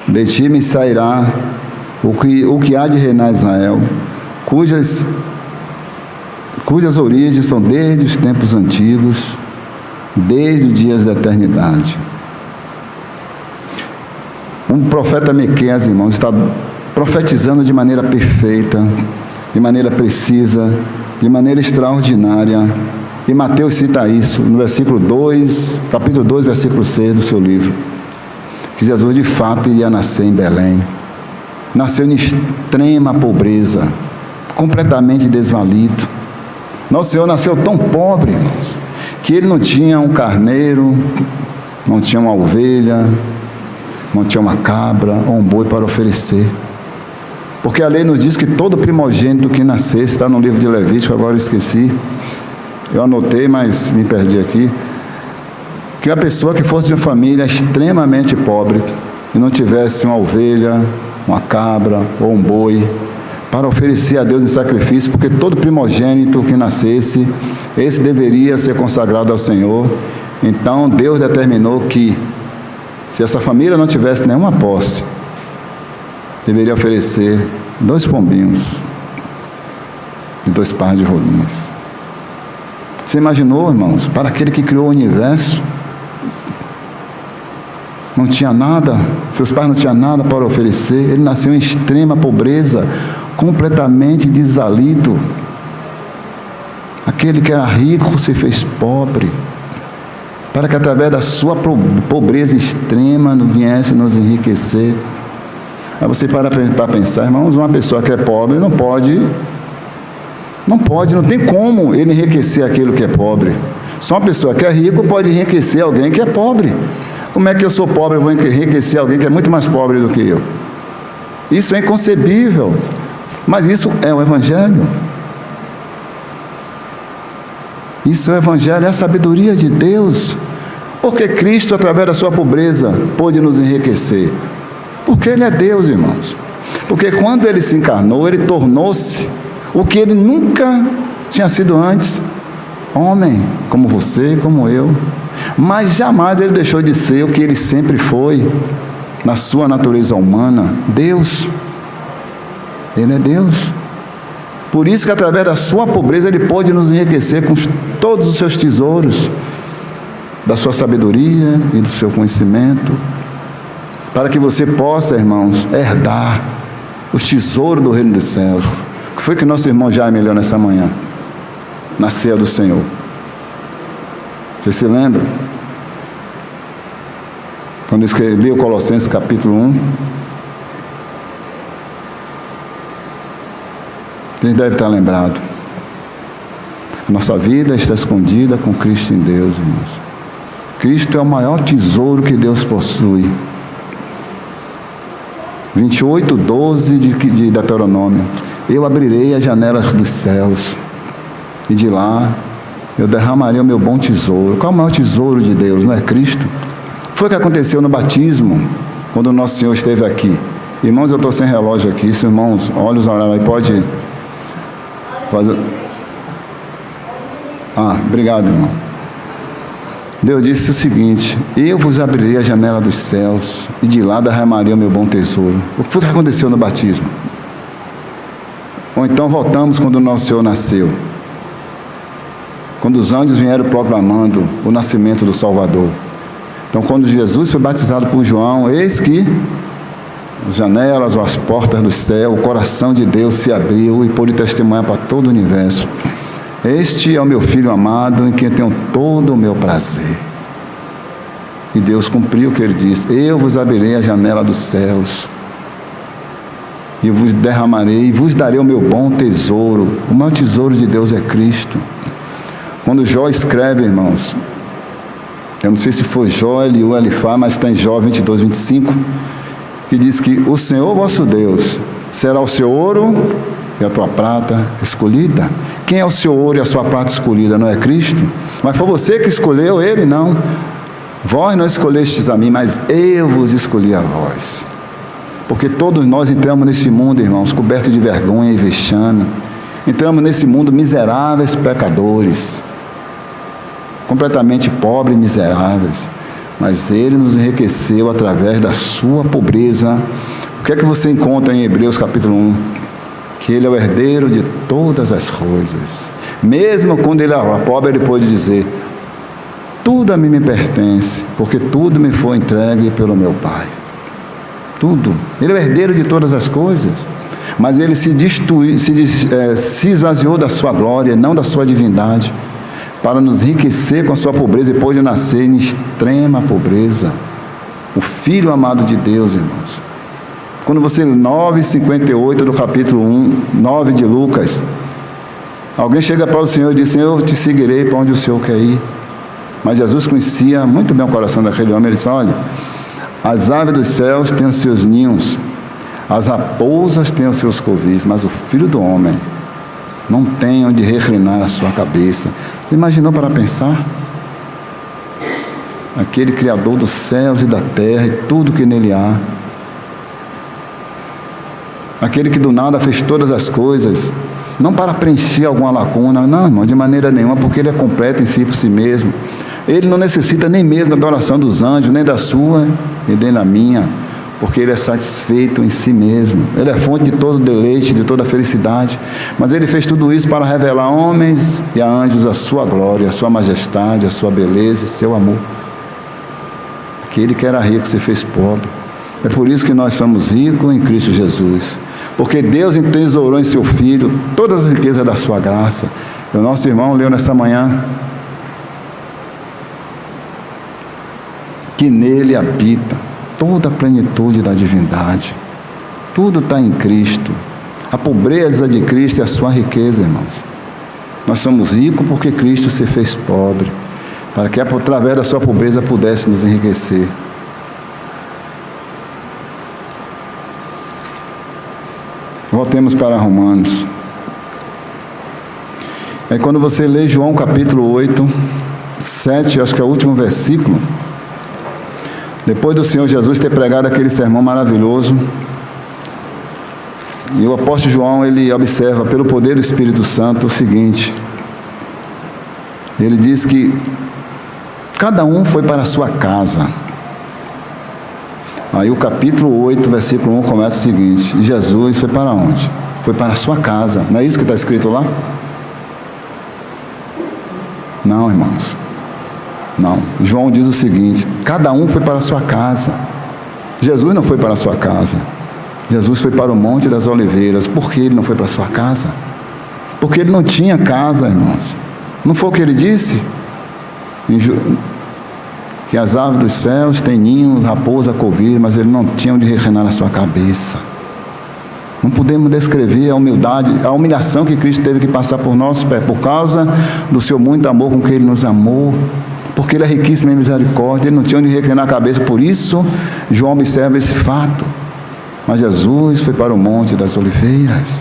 de ti me sairá o que há de reinar Israel, cujas origens são desde os tempos antigos, desde os dias da eternidade. Um profeta Miqueias, irmãos, está profetizando de maneira perfeita, de maneira precisa, de maneira extraordinária. E Mateus cita isso no versículo 2, capítulo 2, versículo 6 do seu livro, que Jesus de fato iria nascer em Belém. Nasceu em extrema pobreza, completamente desvalido. Nosso Senhor nasceu tão pobre, irmãos, que ele não tinha um carneiro, não tinha uma ovelha, não tinha uma cabra ou um boi para oferecer. Porque a lei nos diz que todo primogênito que nascesse, está no livro de Levítico, agora eu esqueci, eu anotei, mas me perdi aqui, que a pessoa que fosse de uma família extremamente pobre e não tivesse uma ovelha, uma cabra ou um boi para oferecer a Deus em sacrifício, porque todo primogênito que nascesse, esse deveria ser consagrado ao Senhor. Então Deus determinou que, se essa família não tivesse nenhuma posse, deveria oferecer 2 pombinhos e 2 pares de rolinhas. Você imaginou, irmãos, para aquele que criou o universo, não tinha nada, seus pais não tinham nada para oferecer, ele nasceu em extrema pobreza, completamente desvalido. Aquele que era rico se fez pobre, para que através da sua pobreza extrema viesse nos enriquecer. Aí você para pensar, irmãos, uma pessoa que é pobre não tem como ele enriquecer aquilo que é pobre. Só uma pessoa que é rico pode enriquecer alguém que é pobre. Como é que eu sou pobre e vou enriquecer alguém que é muito mais pobre do que eu? Isso é inconcebível. Mas isso é o Evangelho. Isso é o Evangelho, é a sabedoria de Deus. Porque Cristo, através da sua pobreza, pôde nos enriquecer. Porque Ele é Deus, irmãos. Porque quando Ele se encarnou, Ele tornou-se o que Ele nunca tinha sido antes, homem, como você, como eu. Mas jamais Ele deixou de ser o que Ele sempre foi, na sua natureza humana, Deus. Ele é Deus. Por isso que através da sua pobreza Ele pôde nos enriquecer com todos os seus tesouros, da sua sabedoria e do seu conhecimento, para que você possa, irmãos, herdar os tesouros do reino dos céus. O que foi que nosso irmão Jaime leu nessa manhã, na ceia do Senhor? Você se lembra? Quando eu escrevi o Colossenses capítulo 1, quem deve estar lembrado? Nossa vida está escondida com Cristo em Deus, irmãos. Cristo é o maior tesouro que Deus possui. 28:12 de Deuteronômio. Eu abrirei as janelas dos céus e de lá eu derramaria o meu bom tesouro. Qual é o maior tesouro de Deus? Não é Cristo? Foi o que aconteceu no batismo, quando o nosso Senhor esteve aqui. Irmãos, eu estou sem relógio aqui, se irmãos, olha os horários aí, pode fazer. Obrigado, irmão. Deus disse o seguinte: eu vos abrirei a janela dos céus e de lá derramaria o meu bom tesouro. O que foi que aconteceu no batismo? Ou então voltamos quando o nosso Senhor nasceu, quando os anjos vieram proclamando o nascimento do Salvador. Então, quando Jesus foi batizado por João, eis que as janelas ou as portas do céu, o coração de Deus se abriu e pôde testemunhar para todo o universo: este é o meu Filho amado, em quem tenho todo o meu prazer. E Deus cumpriu o que Ele disse: eu vos abrirei a janela dos céus e vos derramarei e vos darei o meu bom tesouro. O maior tesouro de Deus é Cristo. Quando Jó escreve, irmãos, eu não sei se foi Jó, Eliú, Elifá, mas está em Jó 22, 25, que diz que o Senhor vosso Deus será o seu ouro e a tua prata escolhida. Quem é o seu ouro e a sua prata escolhida? Não é Cristo? Mas foi você que escolheu Ele? Não. Vós não escolhestes a mim, mas eu vos escolhi a vós. Porque todos nós entramos nesse mundo, irmãos, cobertos de vergonha e vexame. Entramos nesse mundo miseráveis pecadores, completamente pobres e miseráveis. Mas Ele nos enriqueceu através da sua pobreza. O que é que você encontra em Hebreus capítulo 1? Que Ele é o herdeiro de todas as coisas. Mesmo quando Ele era pobre, Ele pôde dizer: tudo a mim me pertence, porque tudo me foi entregue pelo meu Pai. Tudo. Ele é o herdeiro de todas as coisas. Mas Ele se esvaziou da sua glória, não da sua divindade, para nos enriquecer com a sua pobreza, e pôde nascer em extrema pobreza. O Filho amado de Deus, irmãos. Quando você lê 9:58 do capítulo 9 de Lucas, alguém chega para o Senhor e diz: Senhor, eu te seguirei para onde o Senhor quer ir. Mas Jesus conhecia muito bem o coração daquele homem. Ele disse: olha, as aves dos céus têm os seus ninhos, as raposas têm os seus covis, mas o Filho do Homem não tem onde reclinar a sua cabeça. Você imaginou para pensar? Aquele Criador dos céus e da terra e tudo que nele há, aquele que do nada fez todas as coisas, não para preencher alguma lacuna, não, irmão, de maneira nenhuma, porque Ele é completo em si por si mesmo. Ele não necessita nem mesmo da adoração dos anjos, nem da sua e nem da minha, porque Ele é satisfeito em si mesmo. Ele é fonte de todo deleite, de toda felicidade. Mas Ele fez tudo isso para revelar a homens e a anjos a sua glória, a sua majestade, a sua beleza e seu amor. Aquele que era rico se fez pobre. É por isso que nós somos ricos em Cristo Jesus, porque Deus entesourou em seu Filho todas as riquezas da sua graça. O nosso irmão leu nessa manhã que nele habita toda a plenitude da divindade. Tudo está em Cristo. A pobreza de Cristo é a sua riqueza, irmãos. Nós somos ricos porque Cristo se fez pobre, para que através da sua pobreza pudesse nos enriquecer. Voltemos para Romanos. Aí quando você lê João capítulo 8, 7, acho que é o último versículo, depois do Senhor Jesus ter pregado aquele sermão maravilhoso, e o apóstolo João, ele observa pelo poder do Espírito Santo o seguinte: ele diz que cada um foi para a sua casa. Aí o capítulo 8, versículo 1 começa o seguinte: Jesus foi para onde? Foi para a sua casa. Não é isso que está escrito lá? Não, irmãos. Não. João diz o seguinte: cada um foi para a sua casa. Jesus não foi para a sua casa. Jesus foi para o Monte das Oliveiras. Por que ele não foi para a sua casa? Porque ele não tinha casa, irmãos. Não foi o que ele disse? Que as aves dos céus têm ninhos, raposa, covis, mas ele não tinha onde reclinar na sua cabeça. Não podemos descrever a humildade, a humilhação que Cristo teve que passar por nossos pés, por causa do seu muito amor com que Ele nos amou, porque Ele é riquíssimo em misericórdia. Ele não tinha onde reclinar a cabeça. Por isso João observa esse fato. Mas Jesus foi para o Monte das Oliveiras,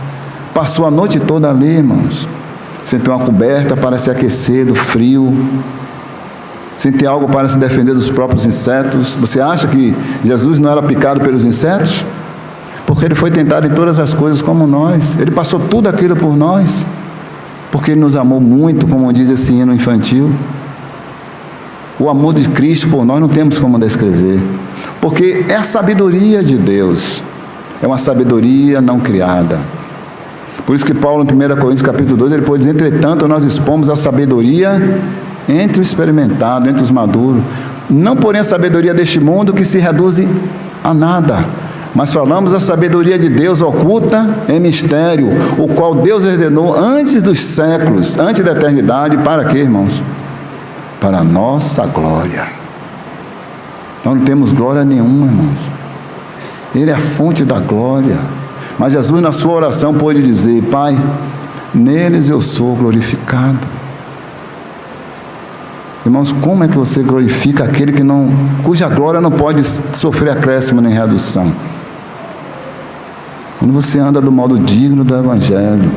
passou a noite toda ali, irmãos. sem ter uma coberta para se aquecer do frio, sem ter algo para se defender dos próprios insetos. Você acha que Jesus não era picado pelos insetos? Porque ele foi tentado em todas as coisas como nós. Ele passou tudo aquilo por nós, porque ele nos amou muito, como diz esse hino infantil. O amor de Cristo por nós não temos como descrever, porque é a sabedoria de Deus, é uma sabedoria não criada. Por isso que Paulo, em 1 Coríntios capítulo 2, ele pode dizer: entretanto, nós expomos a sabedoria entre o experimentado, entre os maduros, não porém a sabedoria deste mundo, que se reduz a nada, mas falamos a sabedoria de Deus oculta em mistério, o qual Deus ordenou antes dos séculos, antes da eternidade. Para quê, irmãos? Para a nossa glória. Nós não temos glória nenhuma, irmãos. Ele é a fonte da glória. Mas Jesus, na sua oração, pôde dizer: Pai, neles eu sou glorificado. Irmãos, como é que você glorifica aquele cuja glória não pode sofrer acréscimo nem redução? Quando você anda do modo digno do Evangelho,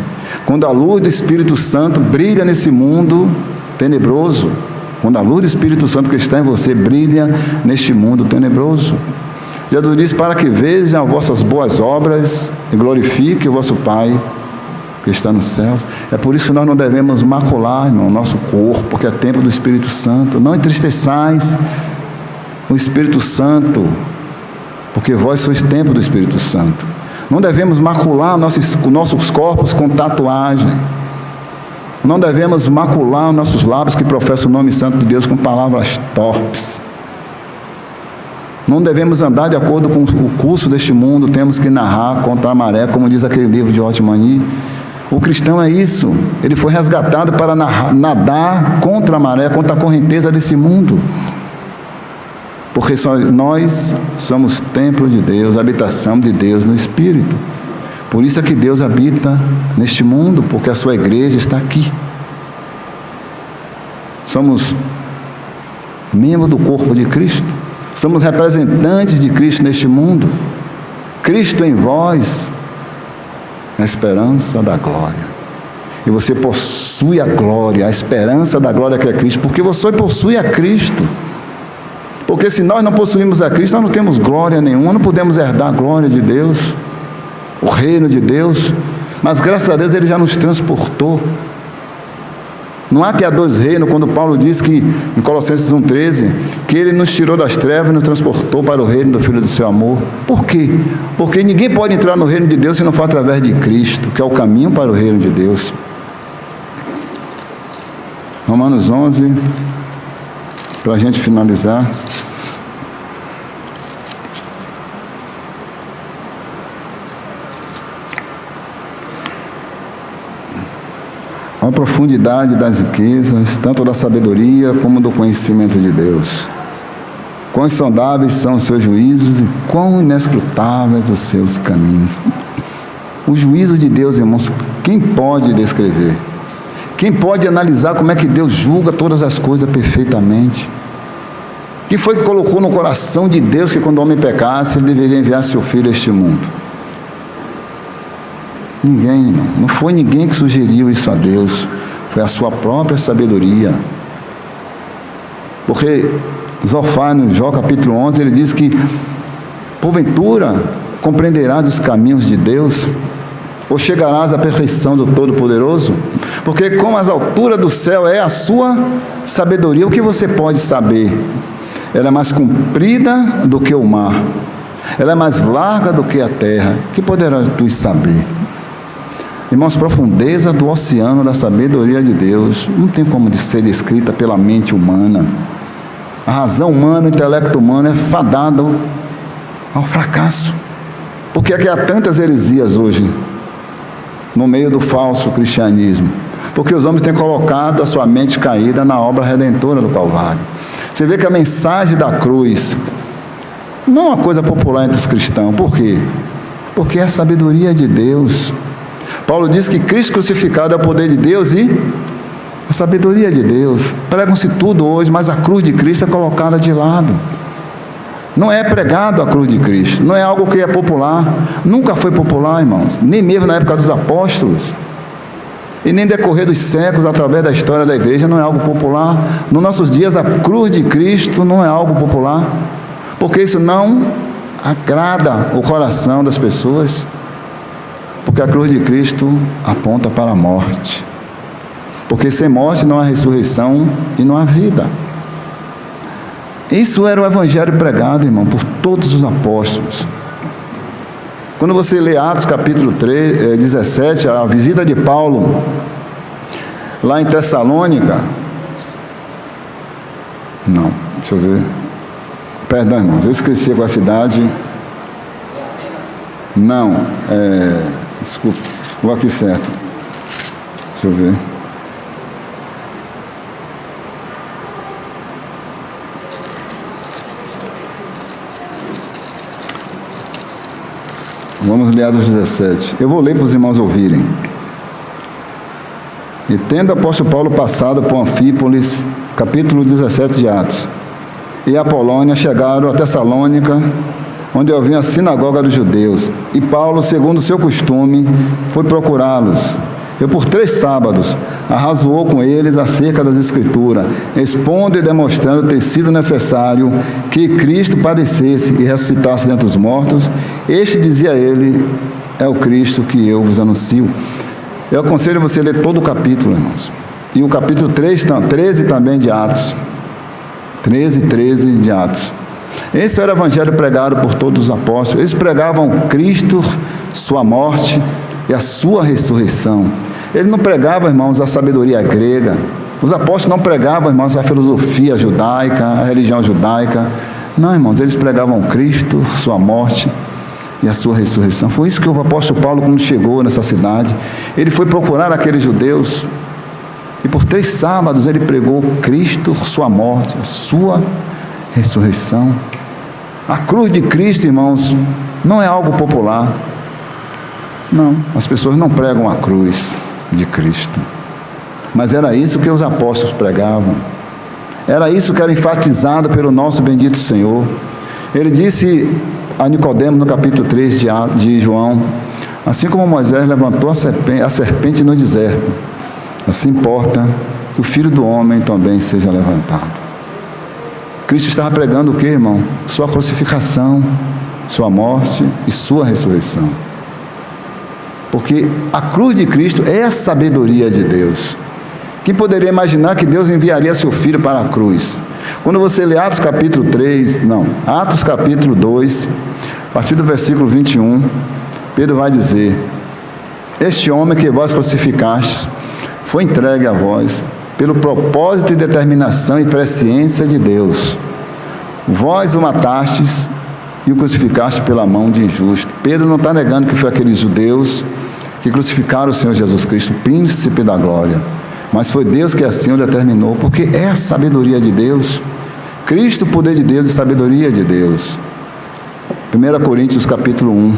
quando a luz do Espírito Santo brilha nesse mundo tenebroso, quando a luz do Espírito Santo que está em você brilha neste mundo tenebroso. Jesus diz: para que vejam as vossas boas obras e glorifique o vosso Pai que está nos céus. É por isso que nós não devemos macular, irmão, o nosso corpo, porque é templo do Espírito Santo. Não entristeçais o Espírito Santo, porque vós sois templo do Espírito Santo. Não devemos macular nossos corpos com tatuagem. Não devemos macular nossos lábios que professam o nome santo de Deus com palavras torpes. Não devemos andar de acordo com o curso deste mundo, temos que narrar contra a maré, como diz aquele livro de Otmani. O cristão é isso, ele foi resgatado para nadar contra a maré, contra a correnteza desse mundo. Porque nós somos templo de Deus, habitação de Deus no Espírito. Por isso é que Deus habita neste mundo, porque a sua igreja está aqui. Somos membros do corpo de Cristo, somos representantes de Cristo neste mundo. Cristo em vós, a esperança da glória. E você possui a glória, a esperança da glória que é Cristo, porque você possui a Cristo. Porque se nós não possuímos a Cristo, nós não temos glória nenhuma, não podemos herdar a glória de Deus, o reino de Deus. Mas graças a Deus Ele já nos transportou. Não há que há dois reinos, quando Paulo diz que, em Colossenses 1,13, que Ele nos tirou das trevas e nos transportou para o reino do Filho do seu amor. Por quê? Porque ninguém pode entrar no reino de Deus se não for através de Cristo, que é o caminho para o reino de Deus. Romanos 11, para a gente finalizar. A profundidade das riquezas, tanto da sabedoria como do conhecimento de Deus. Quão insondáveis são os seus juízos e quão inescrutáveis os seus caminhos. O juízo de Deus, irmãos, quem pode descrever? Quem pode analisar como é que Deus julga todas as coisas perfeitamente? Quem foi que colocou no coração de Deus que quando o homem pecasse, ele deveria enviar seu filho a este mundo? Ninguém, irmão. Não foi ninguém que sugeriu isso a Deus, foi a sua própria sabedoria. Porque Zofar, no Jó capítulo 11, ele diz que porventura compreenderás os caminhos de Deus, ou chegarás à perfeição do Todo-Poderoso? Porque como as alturas do céu é a sua sabedoria, o que você pode saber? Ela é mais comprida do que o mar, ela é mais larga do que a terra, que poderás tu saber? Irmãos, profundeza do oceano da sabedoria de Deus não tem como ser descrita pela mente humana. A razão humana, o intelecto humano é fadado ao fracasso. Porque é que há tantas heresias hoje no meio do falso cristianismo? Porque os homens têm colocado a sua mente caída na obra redentora do Calvário. Você vê que a mensagem da cruz não é uma coisa popular entre os cristãos. Por quê? Porque é a sabedoria de Deus. Paulo diz que Cristo crucificado é o poder de Deus e a sabedoria de Deus. Pregam-se tudo hoje, mas a cruz de Cristo é colocada de lado. Não é pregado a cruz de Cristo, não é algo que é popular. Nunca foi popular, irmãos, nem mesmo na época dos apóstolos. e nem decorrer dos séculos através da história da igreja não é algo popular. Nos nossos dias, a cruz de Cristo não é algo popular, porque isso não agrada o coração das pessoas, porque a cruz de Cristo aponta para a morte, porque sem morte não há ressurreição e não há vida. Isso era o evangelho pregado, irmão, por todos os apóstolos. Quando você lê Atos capítulo 17, a visita de Paulo lá em Tessalônica, não, deixa eu ver, perdão, irmãos, eu esqueci qual a cidade, não, desculpa, vou aqui certo, deixa eu ver. Vamos ler Atos 17. Eu vou ler para os irmãos ouvirem. E tendo o apóstolo Paulo passado por Anfípolis, capítulo 17 de Atos, e a Polônia, chegaram a Tessalônica, onde havia a sinagoga dos judeus. E Paulo, segundo o seu costume, foi procurá-los. E por 3 sábados arrazoou com eles acerca das Escrituras, expondo e demonstrando ter sido necessário que Cristo padecesse e ressuscitasse dentre os mortos. Este, dizia ele, é o Cristo que eu vos anuncio. Eu aconselho você a ler todo o capítulo, irmãos. E o capítulo 13 também de Atos. 13 de Atos. Esse era o evangelho pregado por todos os apóstolos. Eles pregavam Cristo, sua morte e a sua ressurreição. Ele não pregava, irmãos, a sabedoria grega. Os apóstolos não pregavam, irmãos, a filosofia judaica, a religião judaica. Não, irmãos, eles pregavam Cristo, sua morte e a sua ressurreição. Foi isso que o apóstolo Paulo, quando chegou nessa cidade, ele foi procurar aqueles judeus. E por 3 sábados ele pregou Cristo, sua morte, a sua ressurreição. A cruz de Cristo, irmãos, não é algo popular. Não, as pessoas não pregam a cruz de Cristo, mas era isso que os apóstolos pregavam, era isso que era enfatizado pelo nosso bendito Senhor. Ele disse a Nicodemo no capítulo 3 de João: assim como Moisés levantou a serpente no deserto, assim importa que o Filho do Homem também seja levantado. Cristo estava pregando o que, irmão? Sua crucificação, sua morte e sua ressurreição. Porque a cruz de Cristo é a sabedoria de Deus. Quem poderia imaginar que Deus enviaria seu Filho para a cruz? Quando você lê Atos capítulo 2, a partir do versículo 21, Pedro vai dizer: este homem que vós crucificastes foi entregue a vós pelo propósito e determinação e presciência de Deus. Vós o matastes e o crucificaste pela mão de injusto. Pedro não está negando que foi aqueles judeus que crucificaram o Senhor Jesus Cristo, príncipe da glória, mas foi Deus que assim o determinou, porque é a sabedoria de Deus. Cristo, poder de Deus e sabedoria de Deus. 1 Coríntios capítulo 1,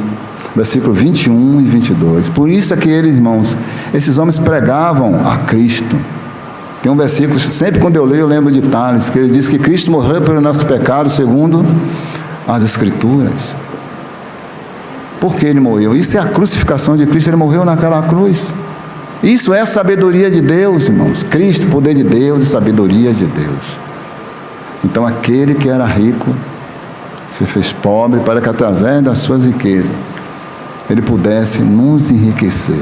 versículo 21 e 22. Por isso é que eles, irmãos, esses homens pregavam a Cristo. Tem um versículo, sempre quando eu leio, eu lembro de Tales, que ele diz que Cristo morreu pelo nosso pecado segundo as Escrituras. Por que ele morreu? Isso é a crucificação de Cristo, ele morreu naquela cruz. Isso é a sabedoria de Deus, irmãos. Cristo, poder de Deus e sabedoria de Deus. Então aquele que era rico se fez pobre para que através das suas riquezas ele pudesse nos enriquecer.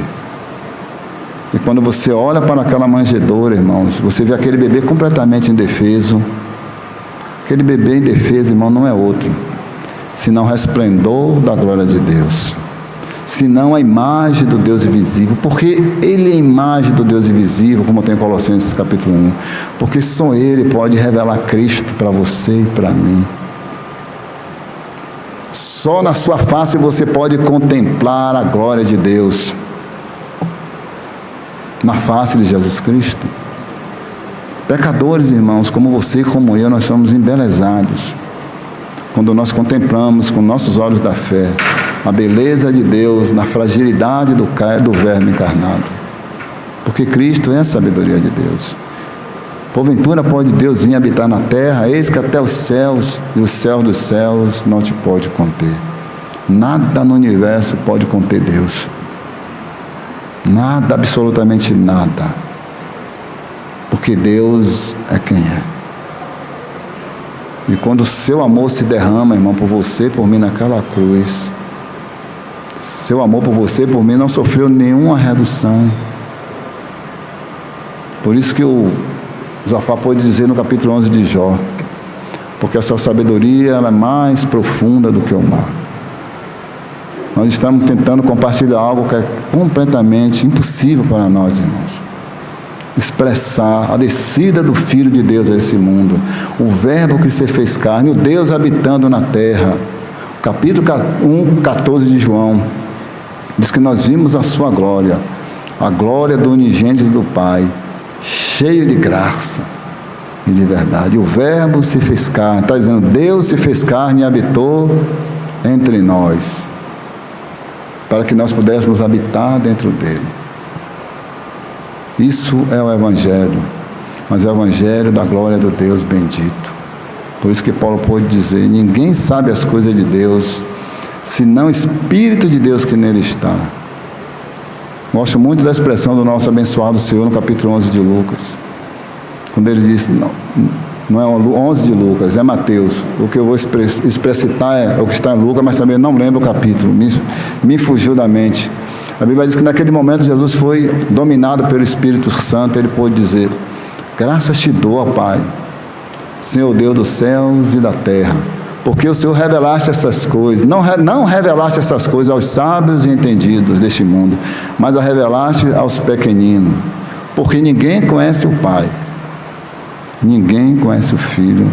E quando você olha para aquela manjedoura, irmãos, você vê aquele bebê completamente indefeso. Aquele bebê indefeso, irmão, não é outro senão o resplendor da glória de Deus, senão a imagem do Deus invisível, porque ele é a imagem do Deus invisível, como tem em Colossenses capítulo 1, porque só ele pode revelar Cristo para você e para mim. Só na sua face você pode contemplar a glória de Deus, na face de Jesus Cristo. Pecadores, irmãos, como você e como eu, nós somos embelezados quando nós contemplamos com nossos olhos da fé a beleza de Deus na fragilidade do verme encarnado, porque Cristo é a sabedoria de Deus. Porventura pode Deus vir habitar na terra? Eis que até os céus e o céu dos céus não te pode conter. Nada no universo pode conter Deus. Nada, absolutamente nada. Porque Deus é quem é. E quando o seu amor se derrama, irmão, por você e por mim naquela cruz, seu amor por você e por mim não sofreu nenhuma redução. Por isso que o Zafá pode dizer no capítulo 11 de Jó, porque a sua sabedoria ela é mais profunda do que o mar. Nós estamos tentando compartilhar algo que é completamente impossível para nós, irmãos. Expressar a descida do Filho de Deus a esse mundo, o Verbo que se fez carne, o Deus habitando na terra. Capítulo 1, 14 de João, diz que nós vimos a sua glória, a glória do unigênito do Pai, cheio de graça e de verdade. E o Verbo se fez carne, está dizendo, Deus se fez carne e habitou entre nós, para que nós pudéssemos habitar dentro dele. Isso é o Evangelho, mas é o Evangelho da glória do Deus bendito. Por isso que Paulo pôde dizer, ninguém sabe as coisas de Deus, senão o Espírito de Deus que nele está. Gosto muito da expressão do nosso abençoado Senhor no capítulo 11 de Lucas, quando ele diz, não é 11 de Lucas, é Mateus. O que eu vou explicitar é o que está em Lucas, mas também não lembro o capítulo, me fugiu da mente. A Bíblia diz que naquele momento Jesus foi dominado pelo Espírito Santo, ele pôde dizer, graças te dou, ó Pai, Senhor Deus dos céus e da terra, porque o Senhor revelaste essas coisas, não revelaste essas coisas aos sábios e entendidos deste mundo, mas a revelaste aos pequeninos, porque ninguém conhece o Pai, ninguém conhece o Filho,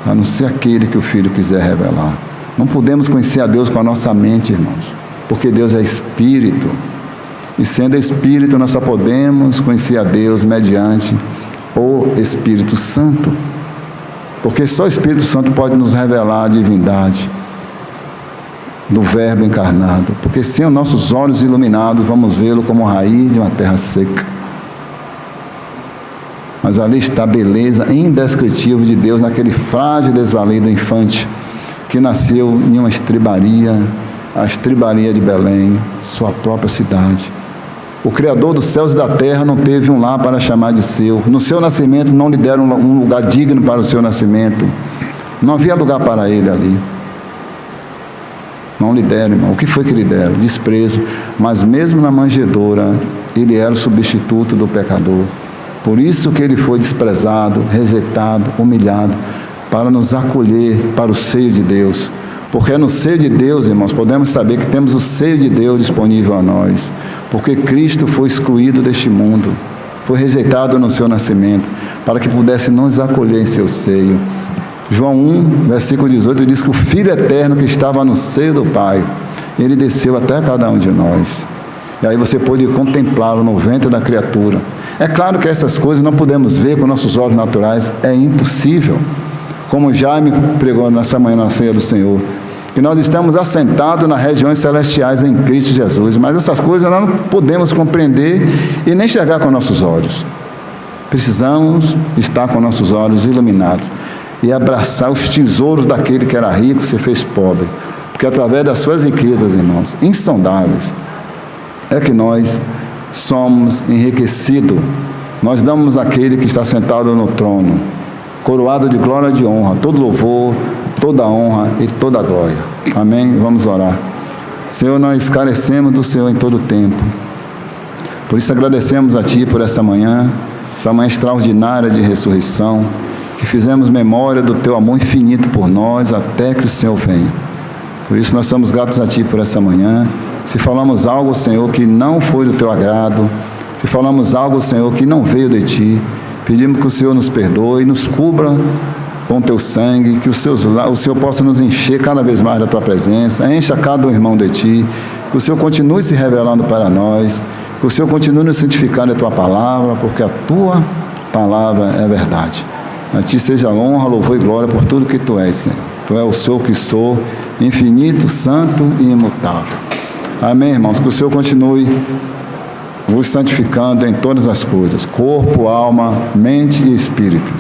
a não ser aquele que o Filho quiser revelar. Não podemos conhecer a Deus com a nossa mente, irmãos, porque Deus é Espírito, e sendo Espírito nós só podemos conhecer a Deus mediante o Espírito Santo, porque só o Espírito Santo pode nos revelar a divindade do Verbo encarnado, porque sem os nossos olhos iluminados vamos vê-lo como raiz de uma terra seca. Mas ali está a beleza indescritível de Deus naquele frágil e desvalido infante que nasceu em uma estribaria, a estribaria de Belém, sua própria cidade. O Criador dos céus e da terra não teve um lar para chamar de seu. No seu nascimento não lhe deram um lugar digno para o seu nascimento. Não havia lugar para ele ali. Não lhe deram, irmão. O que foi que lhe deram? Desprezo. Mas mesmo na manjedoura, ele era o substituto do pecador. Por isso que ele foi desprezado, rejeitado, humilhado, para nos acolher para o seio de Deus. Porque é no seio de Deus, irmãos, podemos saber que temos o seio de Deus disponível a nós. Porque Cristo foi excluído deste mundo, foi rejeitado no seu nascimento, para que pudesse nos acolher em seu seio. João 1, versículo 18, diz que o Filho eterno que estava no seio do Pai, ele desceu até cada um de nós. E aí você pode contemplá-lo no ventre da criatura. É claro que essas coisas não podemos ver com nossos olhos naturais, é impossível. Como Jaime pregou nessa manhã na ceia do Senhor, que nós estamos assentados nas regiões celestiais em Cristo Jesus, mas essas coisas nós não podemos compreender e nem enxergar com nossos olhos. Precisamos estar com nossos olhos iluminados e abraçar os tesouros daquele que era rico e se fez pobre, porque através das suas riquezas, irmãos, insondáveis, é que nós somos enriquecidos. Nós damos àquele que está sentado no trono, coroado de glória e de honra, todo louvor, toda honra e toda glória. Amém? Vamos orar. Senhor, nós carecemos do Senhor em todo o tempo. Por isso agradecemos a Ti por essa manhã extraordinária de ressurreição, que fizemos memória do Teu amor infinito por nós até que o Senhor venha. Por isso nós somos gratos a Ti por essa manhã. Se falamos algo, Senhor, que não foi do Teu agrado, se falamos algo, Senhor, que não veio de Ti, pedimos que o Senhor nos perdoe, nos cubra com Teu sangue, que o Senhor possa nos encher cada vez mais da Tua presença, encha cada irmão de Ti, que o Senhor continue se revelando para nós, que o Senhor continue nos santificando a Tua palavra, porque a Tua palavra é verdade. A Ti seja honra, louvor e glória por tudo que Tu és, Senhor. Tu és o Sou que sou, infinito, santo e imutável. Amém, irmãos? Que o Senhor continue vos santificando em todas as coisas, corpo, alma, mente e espírito.